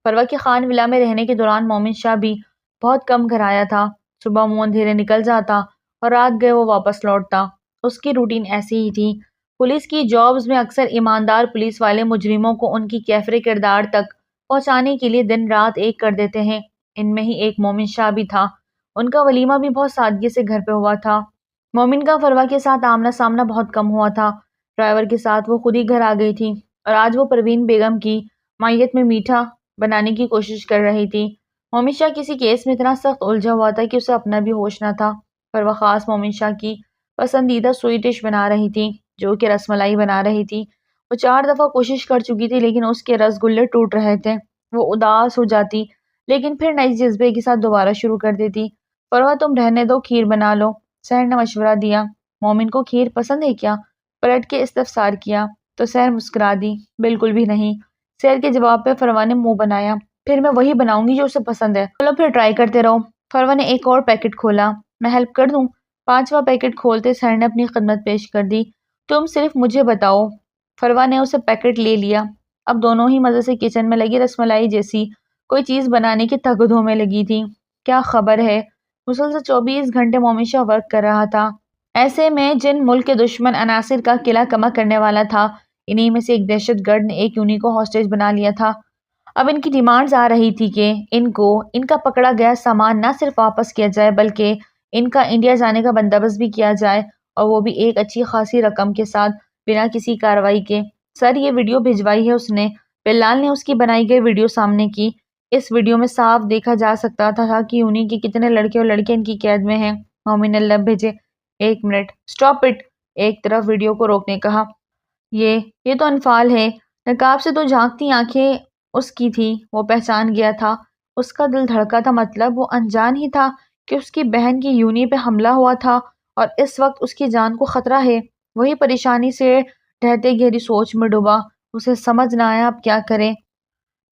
پروا کے خان ولا میں رہنے کے دوران مومن شاہ بھی بہت کم گھر آیا تھا. صبح منہ اندھیرے نکل جاتا اور رات گئے وہ واپس لوٹتا. اس کی روٹین ایسی ہی تھی. پولیس کی جابز میں اکثر ایماندار پولیس والے مجرموں کو ان کی کیفر کردار تک پہنچانے کے لیے دن رات ایک کر دیتے ہیں. ان میں ہی ایک مومن شاہ بھی تھا. ان کا ولیمہ بھی بہت سادگی سے گھر پہ ہوا تھا. مومن کا پروا کے ساتھ آمنا سامنا بہت کم ہوا تھا. ڈرائیور کے ساتھ وہ خود ہی گھر آ گئی تھی اور آج وہ پروین بیگم کی مائیت میں میٹھا بنانے کی کوشش کر رہی تھی. مومن شاہ کسی کیس میں اتنا سخت الجھا ہوا تھا کہ اسے اپنا بھی ہوش نہ تھا. پروا خاص مومن شاہ کی پسندیدہ سویٹ ڈش بنا رہی تھی جو کہ رس ملائی بنا رہی تھی. وہ 4 دفعہ کوشش کر چکی تھی لیکن اس کے رس گلے ٹوٹ رہے تھے. وہ اداس ہو جاتی لیکن پھر نئی جذبے کے ساتھ دوبارہ شروع کر دیتی. پروا تم رہنے دو، کھیر بنا لو. سحر نے مشورہ دیا. مومن کو کھیر پسند ہے کیا؟ پلٹ کے استفسار کیا تو سحر مسکرا دی. بالکل بھی نہیں. سحر کے جواب پہ فروا نے منہ بنایا. پھر میں وہی بناؤں گی جو اسے پسند ہے. چلو پھر ٹرائی کرتے رہو. فروا نے ایک اور پیکٹ کھولا. میں ہیلپ کر دوں؟ 5واں پیکٹ کھولتے سحر نے اپنی خدمت پیش کر دی. تم صرف مجھے بتاؤ. فروا نے اسے پیکٹ لے لیا. اب دونوں ہی مزے سے کچن میں لگی رس ملائی جیسی کوئی چیز بنانے کی تگدوں میں لگی تھی. کیا خبر ہے؟ مسلسل 24 گھنٹے مومن شاہ ورک کر رہا تھا. ایسے میں جن ملک کے دشمن عناصر کا قلعہ کما کرنے والا تھا انہی میں سے ایک دہشت گرد نے ایک یونی کو ہاسٹیج بنا لیا تھا. اب ان کی ڈیمانڈز آ رہی تھی کہ ان کا پکڑا گیا سامان نہ صرف واپس کیا جائے بلکہ ان کا انڈیا جانے کا بندوبست بھی کیا جائے اور وہ بھی ایک اچھی خاصی رقم کے ساتھ بنا کسی کارروائی کے. سر یہ ویڈیو بھجوائی ہے اس نے. بلال نے اس کی بنائی گئی ویڈیو سامنے کی. اس ویڈیو میں صاف دیکھا جا سکتا تھا کہ یونی کے کتنے لڑکے اور لڑکے ان کی قید میں ہیں. مومن نے لب بھیجے. 1 منٹ. Stop it. ایک طرف ویڈیو کو روکنے کہا. یہ تو انفال ہے. نقاب سے تو جھانکتی آنکھیں اس کی تھی. وہ پہچان گیا تھا. اس کا دل دھڑکا تھا. مطلب وہ انجان ہی تھا کہ اس کی بہن کی یونی پہ حملہ ہوا تھا اور اس وقت اس کی جان کو خطرہ ہے. وہی پریشانی سے ڈھہتے گہری سوچ میں ڈوبا. اسے سمجھ نہ آیا اب کیا کرے.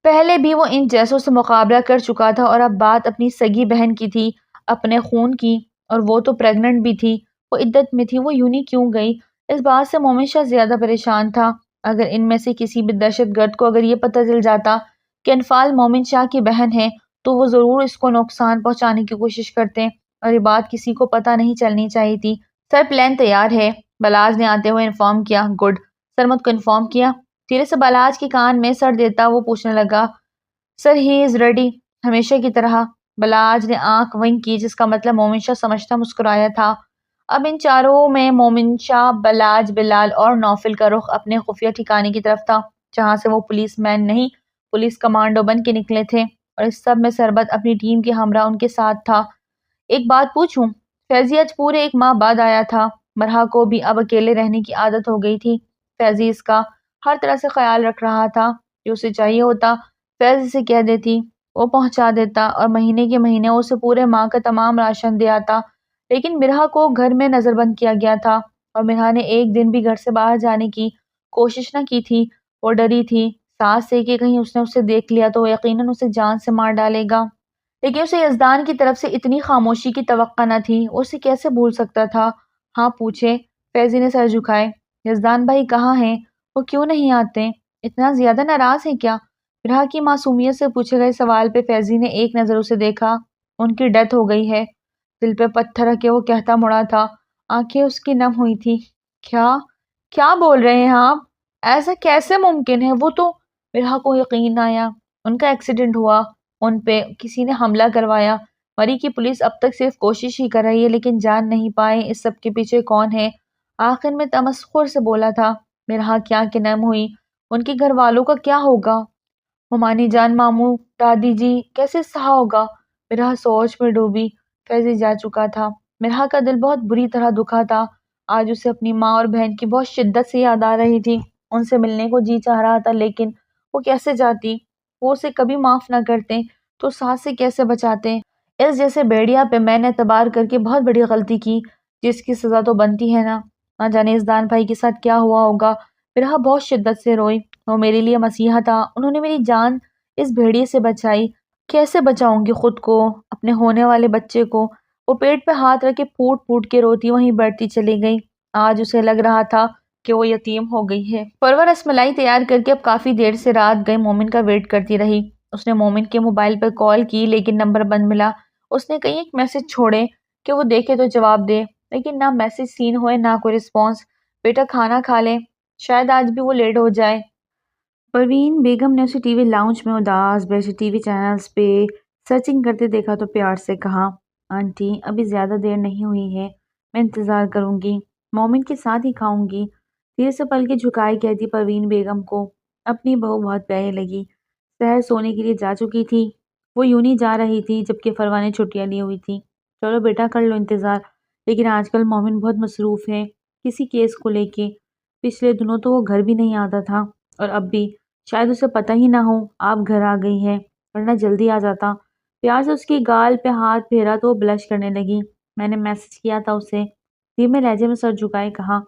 پہلے بھی وہ ان جیسوں سے مقابلہ کر چکا تھا اور اب بات اپنی سگی بہن کی تھی، اپنے خون کی، اور وہ تو پریگننٹ بھی تھی۔ وہ عدت میں تھی، وہ یونی کیوں گئی؟ اس بات سے مومن شاہ زیادہ پریشان تھا۔ اگر ان میں سے کسی بھی دہشت گرد کو اگر یہ پتہ چل جاتا کہ انفال مومن شاہ کی بہن ہے تو وہ ضرور اس کو نقصان پہنچانے کی کوشش کرتے، اور یہ بات کسی کو پتہ نہیں چلنی چاہیے تھی۔ سر پلان تیار ہے، بلاج نے آتے ہوئے انفارم کیا۔ گڈ۔ سرمد کو انفارم کیا؟ دھیرے سے بلاج کے کان میں سر دیتا وہ پوچھنے لگا، سر ہی از ریڈی، ہمیشہ کی طرح۔ بلاج نے آنکھ ونک کی، جس کا مطلب مومن شاہ سمجھتا مسکرایا تھا۔ اب ان چاروں میں مومن شاہ، بلاج، بلال اور نوفل کا رخ اپنے خفیہ ٹھکانے کی طرف تھا، جہاں سے وہ پولیس مین نہیں، پولیس کمانڈو بن کے نکلے تھے، اور اس سب میں سربت اپنی ٹیم کے ہمراہ ان کے ساتھ تھا۔ ایک بات پوچھوں؟ فیضی آج پورے 1 ماہ بعد آیا تھا۔ مرحا کو بھی اب اکیلے رہنے کی عادت ہو گئی تھی۔ فیضی اس کا ہر طرح سے خیال رکھ رہا تھا۔ جو اسے چاہیے ہوتا فیض سے کہہ دیتی، وہ پہنچا دیتا، اور مہینے کے مہینے اسے پورے ماہ کا تمام راشن دے آتا۔ لیکن مرحا کو گھر میں نظر بند کیا گیا تھا، اور مرحا نے ایک دن بھی گھر سے باہر جانے کی کوشش نہ کی تھی۔ وہ ڈری تھی ساس سے کہ کہیں اس نے اسے دیکھ لیا تو وہ یقیناً اسے جان سے مار ڈالے گا۔ لیکن اسے یزدان کی طرف سے اتنی خاموشی کی توقع نہ تھی، وہ اسے کیسے بھول سکتا تھا؟ ہاں پوچھے؟ فیضی نے سر جھکائے۔ یزدان بھائی کہاں ہیں؟ وہ کیوں نہیں آتے؟ اتنا زیادہ ناراض ہیں کیا؟ مرحا کی معصومیت سے پوچھے گئے سوال پہ فیضی نے ایک نظر اسے دیکھا۔ ان کی ڈیتھ ہو گئی ہے۔ دل پہ پتھر رکھ کے وہ کہتا مڑا تھا، آنکھیں اس کی نم ہوئی تھی۔ کیا بول رہے ہیں آپ؟ ایسا کیسے ممکن ہے؟ وہ تو… مرحا کو یقین نہ آیا۔ ان کا ایکسیڈنٹ ہوا، ان پہ کسی نے حملہ کروایا۔ مری کی پولیس اب تک صرف کوشش ہی کر رہی ہے، لیکن جان نہیں پائے اس سب کے پیچھے کون ہے؟ آخر میں تمسخر سے بولا تھا۔ مرحا کیا کہ نم ہوئی؟ ان کے گھر والوں کا کیا ہوگا؟ ممانی جان، ماموں، دادی جی، کیسے سہا ہوگا؟ مرحا سوچ میں ڈوبی۔ فیضی جا چکا تھا۔ مرحا کا دل بہت بری طرح دکھا تھا۔ آج اسے اپنی ماں اور بہن کی بہت شدت سے یاد آ رہی تھی۔ ان سے ملنے کو جی چاہ رہا تھا، لیکن وہ کیسے جاتی؟ وہ اسے کبھی معاف نہ کرتے تو ساس سے کیسے بچاتے؟ اس جیسے بھیڑیا پہ میں نے اعتبار کر کے بہت بڑی غلطی کی، جس کی سزا تو بنتی ہے نا۔ نہ جانے یزدان بھائی کے ساتھ کیا ہوا ہوگا۔ مرحا بہت شدت سے روئی۔ وہ میرے لیے مسیحا تھا، انہوں نے میری جان اس بھیڑیے سے بچائی۔ کیسے بچاؤں گی خود کو، اپنے ہونے والے بچے کو؟ وہ پیٹ پہ ہاتھ رکھ کے پھوٹ پھوٹ کے روتی وہیں بیٹھتی چلی گئی۔ آج اسے لگ رہا تھا کہ وہ یتیم ہو گئی ہے۔ پرور رس ملائی تیار کر کے اب کافی دیر سے رات گئے مومن کا ویٹ کرتی رہی۔ اس نے مومن کے موبائل پر کال کی، لیکن نمبر بند ملا۔ اس نے کئی ایک میسج چھوڑے کہ وہ دیکھے تو جواب دے، لیکن نہ میسج سین ہوئے نہ کوئی رسپانس۔ بیٹا کھانا کھا لے، شاید آج بھی وہ لیٹ ہو جائے۔ پروین بیگم نے اسے ٹی وی لاؤنج میں اداس بیٹھے ٹی وی چینلز پہ سرچنگ کرتے دیکھا تو پیار سے کہا، آنٹی ابھی زیادہ دیر نہیں ہوئی ہے، میں انتظار کروں گی، مومن کے ساتھ ہی کھاؤں گی۔ دیر سے پل کے جھکائے کہتی پروین بیگم کو اپنی بہو بہت پیاری لگی۔ سحر سونے کے لیے جا چکی تھی، وہ یونی جا رہی تھی جبکہ فروا نے چھٹیاں لی ہوئی تھی۔ چلو بیٹا کر لو انتظار، لیکن آج کل مومن بہت مصروف ہے کسی کیس کو لے کے۔ پچھلے دنوں تو وہ گھر بھی نہیں آتا تھا، اور اب بھی شاید اسے پتہ ہی نہ ہو آپ گھر آ گئی ہیں، ورنہ جلدی آ جاتا۔ پیار سے اس کی گال پہ ہاتھ پھیرا تو وہ بلش کرنے لگی۔ میں نے میسج کیا تھا اسے، دھیمے لہجے میں سر جھکائے کہا،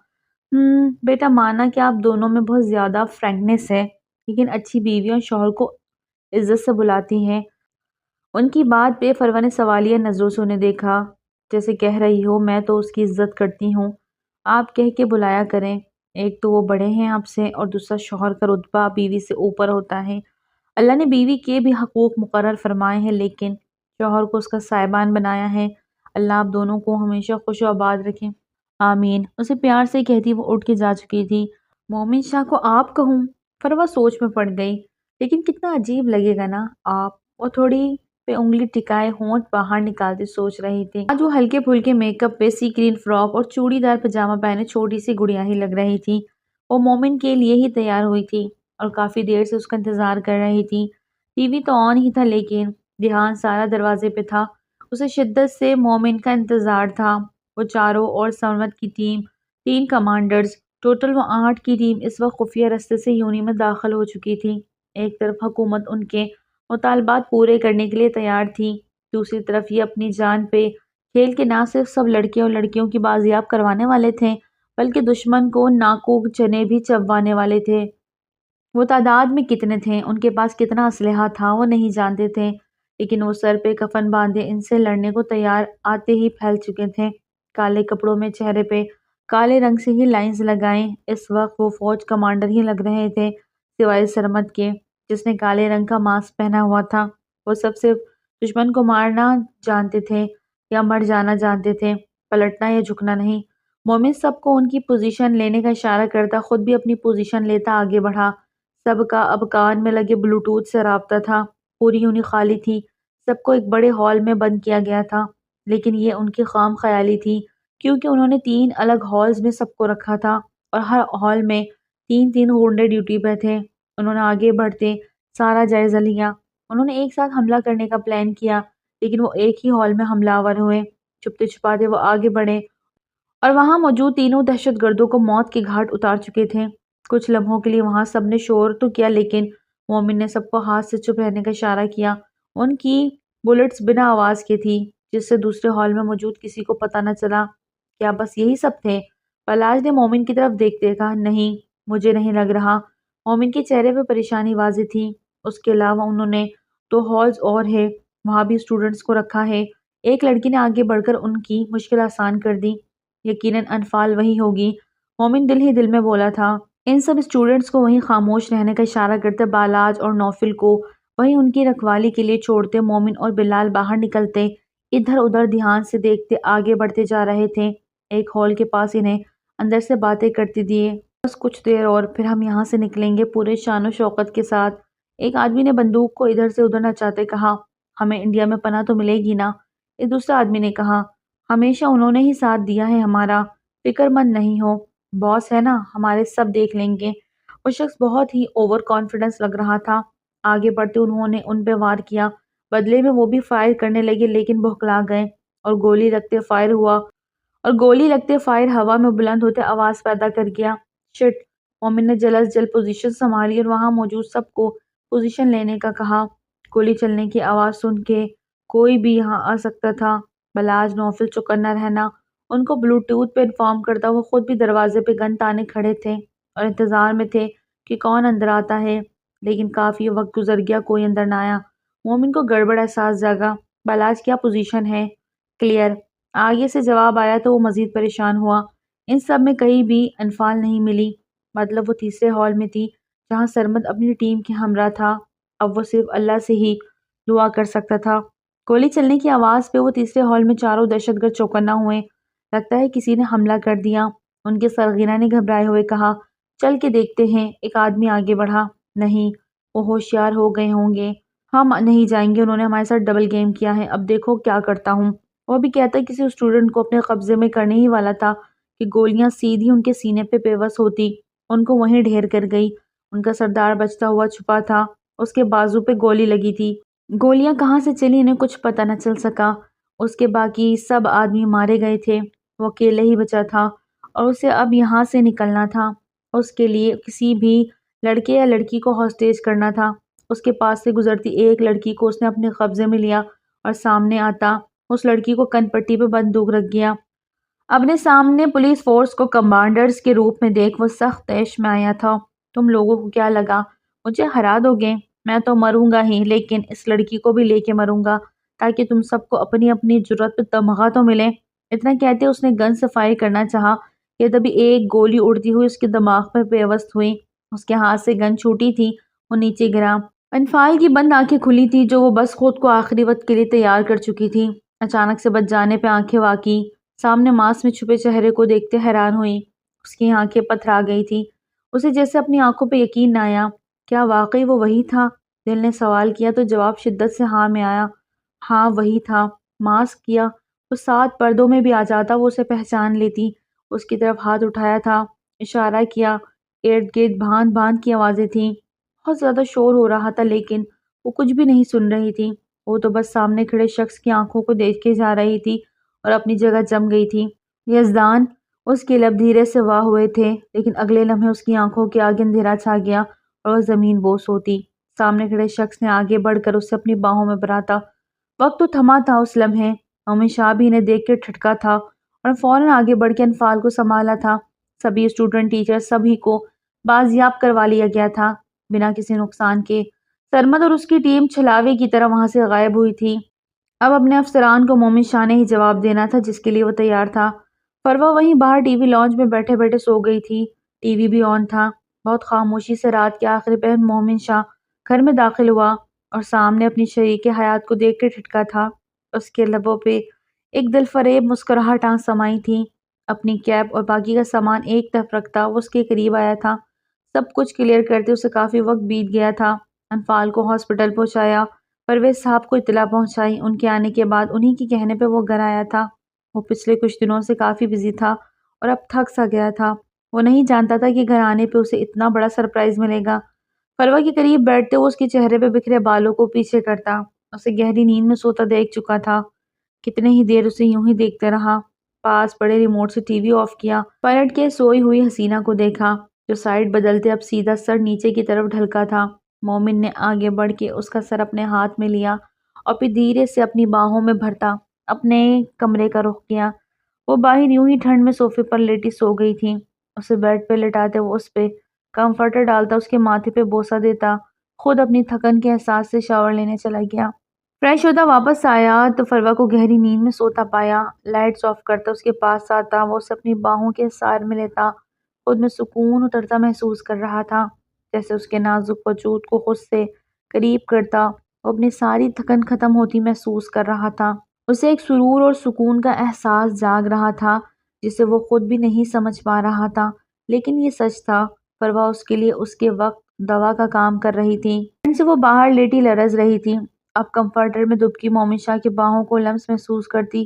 بیٹا مانا کہ آپ دونوں میں بہت زیادہ فرینکنیس ہے، لیکن اچھی بیوی اور شوہر کو عزت سے بلاتی ہیں۔ ان کی بات پہ فروا نے سوالیہ نظروں سے انہیں دیکھا، جیسے کہہ رہی ہو میں تو اس کی عزت کرتی ہوں، آپ کہہ کے بلایا کریں۔ ایک تو وہ بڑے ہیں آپ سے، اور دوسرا شوہر کا رتبہ بیوی سے اوپر ہوتا ہے۔ اللہ نے بیوی کے بھی حقوق مقرر فرمائے ہیں، لیکن شوہر کو اس کا سائبان بنایا ہے۔ اللہ آپ دونوں کو ہمیشہ خوش و آباد رکھیں، آمین۔ اسے پیار سے کہتی وہ اٹھ کے جا چکی تھی۔ مومن شاہ کو آپ کہوں؟ فروا سوچ میں پڑ گئی، لیکن کتنا عجیب لگے گا نا آپ۔ وہ تھوڑی پہ انگلی ٹکائے ہونٹ باہر نکالتے سوچ رہی تھی۔ آج وہ ہلکے پھلکے میک اپ پہ سی گرین فراک اور چوڑی دار پجامہ پہنے چھوٹی سی گڑیا ہی لگ رہی تھی۔ وہ مومن کے لیے ہی تیار ہوئی تھی اور کافی دیر سے اس کا انتظار کر رہی تھی۔ ٹی وی تو آن ہی تھا، لیکن دھیان سارا دروازے پہ تھا۔ اسے شدت سے مومن کا انتظار تھا۔ وہ چاروں اور سمرت کی ٹیم، 3 کمانڈرز، ٹوٹل وہ 8 کی ٹیم اس وقت خفیہ رستے سے یونی میں داخل ہو چکی تھی۔ ایک طرف حکومت ان کے مطالبات پورے کرنے کے لیے تیار تھی، دوسری طرف یہ اپنی جان پہ کھیل کے نہ صرف سب لڑکے اور لڑکیوں کی بازیاب کروانے والے تھے، بلکہ دشمن کو ناکوک چنے بھی چبوانے والے تھے۔ وہ تعداد میں کتنے تھے، ان کے پاس کتنا اسلحہ تھا، وہ نہیں جانتے تھے، لیکن وہ سر پہ کفن باندھے ان سے لڑنے کو تیار آتے ہی پھیل چکے تھے، کالے کپڑوں میں، چہرے پہ کالے رنگ سے ہی لائنز لگائیں۔ اس وقت وہ فوج کمانڈر ہی لگ رہے تھے، سوائے سرمد کے، جس نے کالے رنگ کا ماسک پہنا ہوا تھا۔ وہ سب صرف دشمن کو مارنا جانتے تھے یا مر جانا جانتے تھے، پلٹنا یا جھکنا نہیں۔ مومن سب کو ان کی پوزیشن لینے کا اشارہ کرتا، خود بھی اپنی پوزیشن لیتا آگے بڑھا۔ سب کا اب کان میں لگے بلوٹوتھ سے رابطہ تھا، پوری یونٹ خالی تھی، سب کو ایک بڑے ہال میں بند کیا گیا تھا، لیکن یہ ان کی خام خیالی تھی، کیونکہ انہوں نے 3 الگ ہالز میں سب کو رکھا تھا، اور ہر ہال میں 3 غنڈے ڈیوٹی پہ تھے۔ انہوں نے آگے بڑھتے سارا جائزہ لیا۔ انہوں نے ایک ساتھ حملہ کرنے کا پلان کیا، لیکن وہ ایک ہی ہال میں حملہ آور ہوئے۔ چھپتے چھپاتے وہ آگے بڑھے اور وہاں موجود تینوں دہشت گردوں کو موت کے گھاٹ اتار چکے تھے۔ کچھ لمحوں کے لیے وہاں سب نے شور تو کیا، لیکن مومن نے سب کو ہاتھ سے چپ رہنے کا اشارہ کیا۔ ان کی بلٹس بنا آواز کے تھی، جس سے دوسرے ہال میں موجود کسی کو پتہ نہ چلا۔ کیا بس یہی سب تھے؟ فلاج نے مومن کی طرف دیکھتے کہا، نہیں، مجھے نہیں لگ رہا۔ مومن کے چہرے پہ پریشانی واضح تھی۔ اس کے علاوہ انہوں نے 2 ہالز اور ہے، وہاں بھی اسٹوڈنٹس کو رکھا ہے۔ ایک لڑکی نے آگے بڑھ کر ان کی مشکل آسان کر دی، یقیناً انفال وہی ہوگی۔ مومن دل ہی دل میں بولا تھا۔ ان سب اسٹوڈنٹس کو وہیں خاموش رہنے کا اشارہ کرتے، بالاج اور نوفل کو وہیں ان کی رکھوالی کے لیے چھوڑتے، مومن اور بلال باہر نکلتے، ادھر ادھر دھیان سے دیکھتے، آگے بڑھتے جا رہے تھے۔ ایک ہال کے پاس انہیں اندر سے باتیں کرتے دیے، بس کچھ دیر اور پھر ہم یہاں سے نکلیں گے، پورے شان و شوکت کے ساتھ۔ ایک آدمی نے بندوق کو ادھر سے ادھر نچاتے کہا، ہمیں انڈیا میں پناہ تو ملے گی نا؟ ایک دوسرا آدمی نے کہا، ہمیشہ انہوں نے ہی ساتھ دیا ہے ہمارا، فکر مند نہیں ہو، باس ہے نا، ہمارے سب دیکھ لیں گے۔ وہ شخص بہت ہی اوور کانفیڈنس لگ رہا تھا۔ آگے بڑھتے انہوں نے ان پہ وار کیا، بدلے میں وہ بھی فائر کرنے لگے، لیکن بہکلا گئے، اور گولی لگتے فائر ہوا میں بلند ہوتے آواز پیدا کر گیا۔ شٹ! مومن نے جلد از جلد پوزیشن سنبھالی اور وہاں موجود سب کو پوزیشن لینے کا کہا۔ گولی چلنے کی آواز سن کے کوئی بھی یہاں آ سکتا تھا۔ بلاج، نوفل چوکنا رہنا، ان کو بلوٹوتھ پہ انفارم کرتا۔ وہ خود بھی دروازے پہ گن تانے کھڑے تھے اور انتظار میں تھے کہ کون اندر آتا ہے، لیکن کافی وقت گزر گیا، کوئی اندر نہ آیا۔ مومن کو گڑبڑ احساس جاگا۔ بلاج، کیا پوزیشن ہے؟ کلیئر۔ آگے سے جواب آیا تو وہ مزید پریشان ہوا۔ ان سب میں کہیں بھی انفال نہیں ملی، مطلب وہ تیسرے ہال میں تھی جہاں سرمد اپنی ٹیم کے ہمراہ تھا۔ اب وہ صرف اللہ سے ہی دعا کر سکتا تھا۔ گولی چلنے کی آواز پہ وہ تیسرے ہال میں چاروں دہشت گرد چوکنا ہوئے۔ لگتا ہے کسی نے حملہ کر دیا، ان کے سرغنہ نے گھبرائے ہوئے کہا۔ چل کے دیکھتے ہیں، ایک آدمی آگے بڑھا۔ نہیں، وہ ہوشیار ہو گئے ہوں گے، ہم نہیں جائیں گے، انہوں نے ہمارے ساتھ ڈبل گیم کیا ہے، اب دیکھو کیا کرتا ہوں۔ وہ بھی کہتا کسی اسٹوڈنٹ کو اپنے قبضے میں کرنے ہی والا تھا کہ گولیاں سیدھی ان کے سینے پہ پیوست ہوتی، ان کو وہیں ڈھیر کر گئی۔ ان کا سردار بچتا ہوا چھپا تھا، اس کے بازو پہ گولی لگی تھی۔ گولیاں کہاں سے چلی انہیں کچھ پتہ نہ چل سکا۔ اس کے باقی سب آدمی مارے گئے تھے، وہ اکیلے ہی بچا تھا، اور اسے اب یہاں سے نکلنا تھا۔ اس کے لیے کسی بھی لڑکے یا لڑکی کو ہاسٹیج کرنا تھا۔ اس کے پاس سے گزرتی ایک لڑکی کو اس نے اپنے قبضے میں لیا اور سامنے آتا اس لڑکی کو کن پٹی پہ بندوق رکھ گیا۔ اپنے سامنے پولیس فورس کو کمانڈرز کے روپ میں دیکھ وہ سخت طیش میں آیا تھا۔ تم لوگوں کو کیا لگا مجھے ہرا دو گے؟ میں تو مروں گا ہی، لیکن اس لڑکی کو بھی لے کے مروں گا، تاکہ تم سب کو اپنی اپنی جرات پہ تمغہ تو ملے۔ اتنا کہتے اس نے گن سے فائر کرنا چاہا کہ تبھی ایک گولی اڑتی ہوئی اس کے دماغ پہ پیوست ہوئی۔ اس کے ہاتھ سے گن چھوٹی تھی، وہ نیچے گرا۔ انفال کی بند آنکھیں کھلی تھی، جو وہ بس خود کو آخری وقت کے لیے تیار کر چکی تھی۔ اچانک سے بچ جانے پہ آنکھیں واقعی سامنے ماس میں چھپے چہرے کو دیکھتے حیران ہوئی۔ اس کی آنکھیں پتھرا گئی تھی، اسے جیسے اپنی آنکھوں پہ یقین نہ آیا۔ کیا واقعی وہ وہی تھا؟ دل نے سوال کیا تو جواب شدت سے ہاں میں آیا۔ ہاں وہی تھا۔ ماسک کیا وہ 7 پردوں میں بھی آ جاتا، وہ اسے پہچان لیتی۔ اس کی طرف ہاتھ اٹھایا تھا، اشارہ کیا، ارد گرد بھان بھان کی آوازیں تھیں، بہت زیادہ شور ہو رہا تھا، لیکن وہ کچھ بھی نہیں سن رہی تھی۔ وہ تو بس سامنے کھڑے شخص کی آنکھوں کو دیکھے جا رہی تھی اور اپنی جگہ جم گئی تھی۔ یزدان! اس کے لب دھیرے سے واہ ہوئے تھے، لیکن اگلے لمحے اس کی آنکھوں کے آگے اندھیرا چھا گیا اور وہ زمین بوس ہوتی۔ سامنے کھڑے شخص نے آگے بڑھ کر اسے اپنی باہوں میں بھراتا۔ وقت تو تھما تھا اس لمحے۔ مومن شاہ بھی انہیں دیکھ کے ٹھٹکا تھا اور فوراً آگے بڑھ کے انفال کو سنبھالا تھا۔ سبھی اسٹوڈنٹ، ٹیچر، سبھی کو بازیاب کروا لیا گیا تھا۔ بنا کسی نقصان کے۔ سرمد اور اس کی ٹیم چھلاوے کی طرح وہاں سے غائب ہوئی تھی۔ اب اپنے افسران کو مومن شاہ نے ہی جواب دینا تھا جس کے لیے وہ تیار تھا۔ فروا وہیں باہر ٹی وی لانچ میں بیٹھے بیٹھے سو گئی تھی۔ ٹی وی بھی آن تھا۔ بہت خاموشی سے رات کے آخری پہر مومن شاہ گھر میں داخل ہوا اور سامنے اپنی شریک حیات کو دیکھ کر ٹھٹکا تھا۔ اس کے لبوں پہ ایک دل فریب مسکراہٹاں سمائی تھی۔ اپنی کیپ اور باقی کا سامان ایک طرف رکھتا وہ اس کے قریب آیا تھا۔ سب کچھ کلیئر کرتے اسے کافی وقت بیت گیا تھا۔ انفال کو ہاسپٹل پہنچایا، پرویز صاحب کو اطلاع پہنچائی۔ ان کے آنے کے بعد انہی کے کہنے پہ وہ گھر آیا تھا۔ وہ پچھلے کچھ دنوں سے کافی بزی تھا اور اب تھک سا گیا تھا۔ وہ نہیں جانتا تھا کہ گھر آنے پہ اسے اتنا بڑا سرپرائز ملے گا۔ فروا کے قریب بیٹھتے وہ اس کے چہرے پہ بکھرے بالوں کو پیچھے کرتا۔ اسے گہری نیند میں سوتا دیکھ چکا تھا۔ کتنے ہی دیر اسے یوں ہی دیکھتے رہا۔ پاس پڑے ریموٹ سے ٹی وی آف کیا، پلٹ کے سوئی ہوئی حسینہ کو دیکھا جو سائیڈ بدلتے اب سیدھا سر نیچے کی طرف ڈھلکا تھا۔ مومن نے آگے بڑھ کے اس کا سر اپنے ہاتھ میں لیا اور پھر دھیرے سے اپنی باہوں میں بھرتا اپنے کمرے کا رخ کیا۔ وہ باہر یوں ہی ٹھنڈ میں صوفے پر لیٹی سو گئی تھی۔ اسے بیڈ پہ لٹاتے وہ اس پہ کمفرٹر ڈالتا، اس کے ماتھے پہ بوسہ دیتا، خود اپنی تھکن کے احساس سے شاور لینے چلا گیا۔ فریش ہوتا واپس آیا تو فروا کو گہری نیند میں سوتا پایا۔ لائٹس آف کرتا، اس کے پاس آتا، وہ اسے اپنی باہوں کے سار میں لیتا، خود میں سکون اترتا محسوس کر رہا تھا، جیسے اس کے نازک وجود کو خود سے قریب کرتا وہ اپنی ساری تھکن ختم ہوتی محسوس کر رہا تھا۔ اسے ایک سرور اور سکون کا احساس جاگ رہا تھا جسے وہ خود بھی نہیں سمجھ پا رہا تھا، لیکن یہ سچ تھا۔ فروا اس کے لیے اس کے وقت دوا کا کام کر رہی تھی۔ ٹھنڈ سے وہ باہر لیٹی لرز رہی تھی۔ اب کمفرٹر میں دبکی مومن شاہ کے باہوں کو لمس محسوس کرتی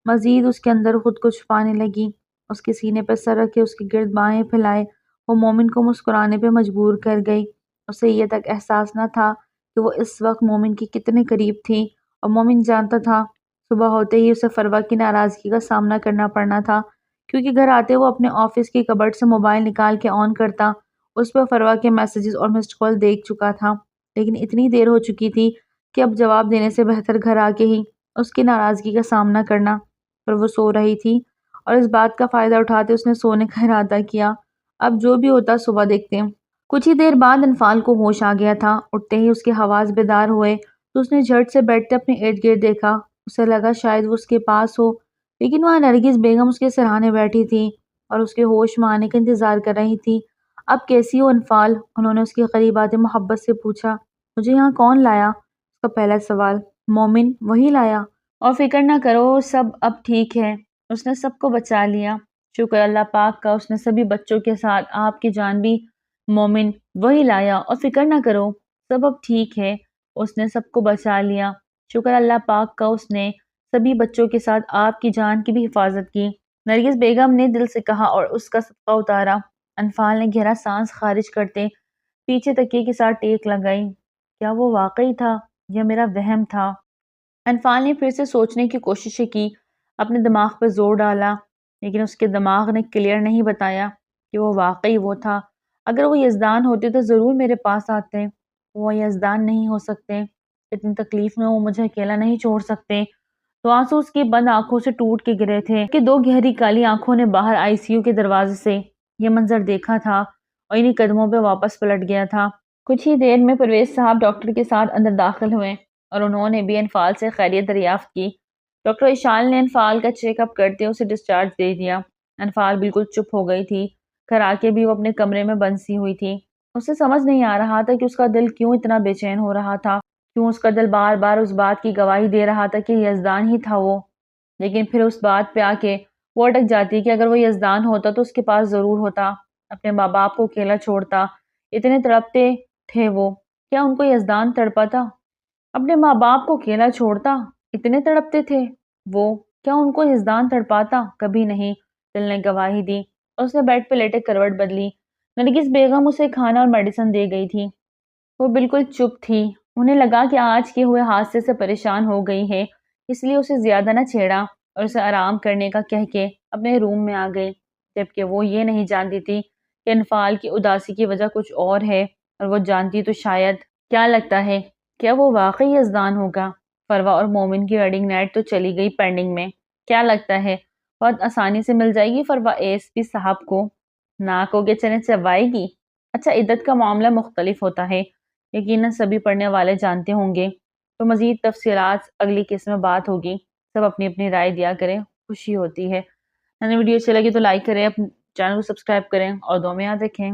مزید اس کے اندر خود کو چھپانے لگی۔ اس کے سینے پر سر رکھے اس کے گرد بائیں پھیلائے وہ مومن کو مسکرانے پہ مجبور کر گئی۔ اسے یہ تک احساس نہ تھا کہ وہ اس وقت مومن کے کتنے قریب تھی، اور مومن جانتا تھا صبح ہوتے ہی اسے فروا کی ناراضگی کا سامنا کرنا پڑنا تھا، کیونکہ گھر آتے وہ اپنے آفس کی کبرڈ سے موبائل نکال کے آن کرتا۔ اس پر فروا کے میسیجز اور مسڈ کال دیکھ چکا تھا، لیکن اتنی دیر ہو چکی تھی کہ اب جواب دینے سے بہتر گھر آ کے ہی اس کی ناراضگی کا سامنا کرنا۔ پر وہ سو رہی تھی اور اس بات کا فائدہ اٹھاتے اس نے سونے کا ارادہ کیا۔ اب جو بھی ہوتا صبح دیکھتے۔ کچھ ہی دیر بعد انفال کو ہوش آ گیا تھا۔ اٹھتے ہی اس کے حواس بیدار ہوئے تو اس نے جھٹ سے بیٹھتے اپنے ارد گرد دیکھا۔ اسے لگا شاید وہ اس کے پاس ہو، لیکن وہاں نرگس بیگم اس کے سرہانے بیٹھی تھی اور اس کے ہوش میں آنے کا انتظار کر رہی تھی۔ اب کیسی ہو انفال؟ انہوں نے اس کے قریب آتے محبت سے پوچھا۔ مجھے یہاں کون لایا؟ اس کا پہلا سوال۔ مومن وہی لایا، اور فکر نہ کرو سب اب ٹھیک ہے، اس نے سب کو بچا لیا، شکر اللہ پاک کا، اس نے سبھی بچوں کے ساتھ آپ کی جان بھی۔ مومن وہی لایا، اور فکر نہ کرو سب اب ٹھیک ہے، اس نے سب کو بچا لیا، شکر اللہ پاک کا، اس نے سبھی بچوں کے ساتھ آپ کی جان کی بھی حفاظت کی، نرگس بیگم نے دل سے کہا اور اس کا صدقہ اتارا۔ انفال نے گہرا سانس خارج کرتے پیچھے تکیے کے ساتھ ٹیک لگائی۔ کیا وہ واقعی تھا یا میرا وہم تھا؟ انفال نے پھر سے سوچنے کی کوشش کی، اپنے دماغ پہ زور ڈالا، لیکن اس کے دماغ نے کلیئر نہیں بتایا کہ وہ واقعی وہ تھا۔ اگر وہ یزدان ہوتے تو ضرور میرے پاس آتے۔ وہ یزدان نہیں ہو سکتے، اتنی تکلیف میں وہ مجھے اکیلا نہیں چھوڑ سکتے۔ تو آنسو اس کی بند آنکھوں سے ٹوٹ کے گرے تھے کہ دو گہری کالی آنکھوں نے باہر آئی سی یو کے دروازے سے یہ منظر دیکھا تھا اور انہی قدموں پہ واپس پلٹ گیا تھا۔ کچھ ہی دیر میں پرویز صاحب ڈاکٹر کے ساتھ اندر داخل ہوئے اور انہوں نے بھی انفال سے خیریت دریافت کی۔ ڈاکٹر اشال نے انفال کا چیک اپ کرتے اسے ڈسچارج دے دیا۔ انفال بالکل چپ ہو گئی تھی، گھر آ کے بھی وہ اپنے کمرے میں بند سی ہوئی تھی۔ اسے سمجھ نہیں آ رہا تھا کہ اس کا دل کیوں اتنا بے چین ہو رہا تھا، کیوں اس کا دل بار بار اس بات کی گواہی دے رہا تھا کہ یزدان ہی تھا وہ، لیکن پھر اس بات پہ آ کے وہ اٹک جاتی کہ اگر وہ یزدان ہوتا تو اس کے پاس ضرور ہوتا، اپنے ماں باپ کو اکیلا چھوڑتا، اتنے تڑپتے تھے وہ، کیا ان کو یزدان تڑپاتا؟ اپنے ماں باپ کو اکیلا چھوڑتا، اتنے تڑپتے تھے وہ، کیا ان کو یزدان تڑپاتا؟ کبھی نہیں، دل نے گواہی دی۔ اس نے بیڈ پہ لیٹے کروٹ بدلی۔ نرگس بیگم اسے کھانا اور میڈیسن دے گئی تھی۔ وہ بالکل چپ تھی، انہیں لگا کہ آج کے ہوئے حادثے سے پریشان ہو گئی ہے، اس لیے اسے زیادہ نہ چھیڑا اور اسے آرام کرنے کا کہہ کے اپنے روم میں آ گئی، جبکہ وہ یہ نہیں جانتی تھی کہ انفال کی اداسی کی وجہ کچھ اور ہے، اور وہ جانتی تو شاید۔ کیا لگتا ہے کیا وہ واقعی یزدان ہوگا؟ فروا اور مومن کی ویڈنگ نائٹ تو چلی گئی پینڈنگ میں، کیا لگتا ہے بہت آسانی سے مل جائے گی فروا ایس پی صاحب کو؟ ناک ہوگے چنے چبائے گی؟ اچھا، عدت کا معاملہ مختلف ہوتا ہے، یقیناً سبھی پڑھنے والے جانتے ہوں گے، تو مزید تفصیلات اگلی قسط میں بات ہوگی۔ سب اپنی اپنی رائے دیا کریں، خوشی ہوتی ہے۔ ویڈیو اچھی لگی تو لائک کریں، اپنے چینل کو سبسکرائب کریں اور دعا میں یاد رکھیں۔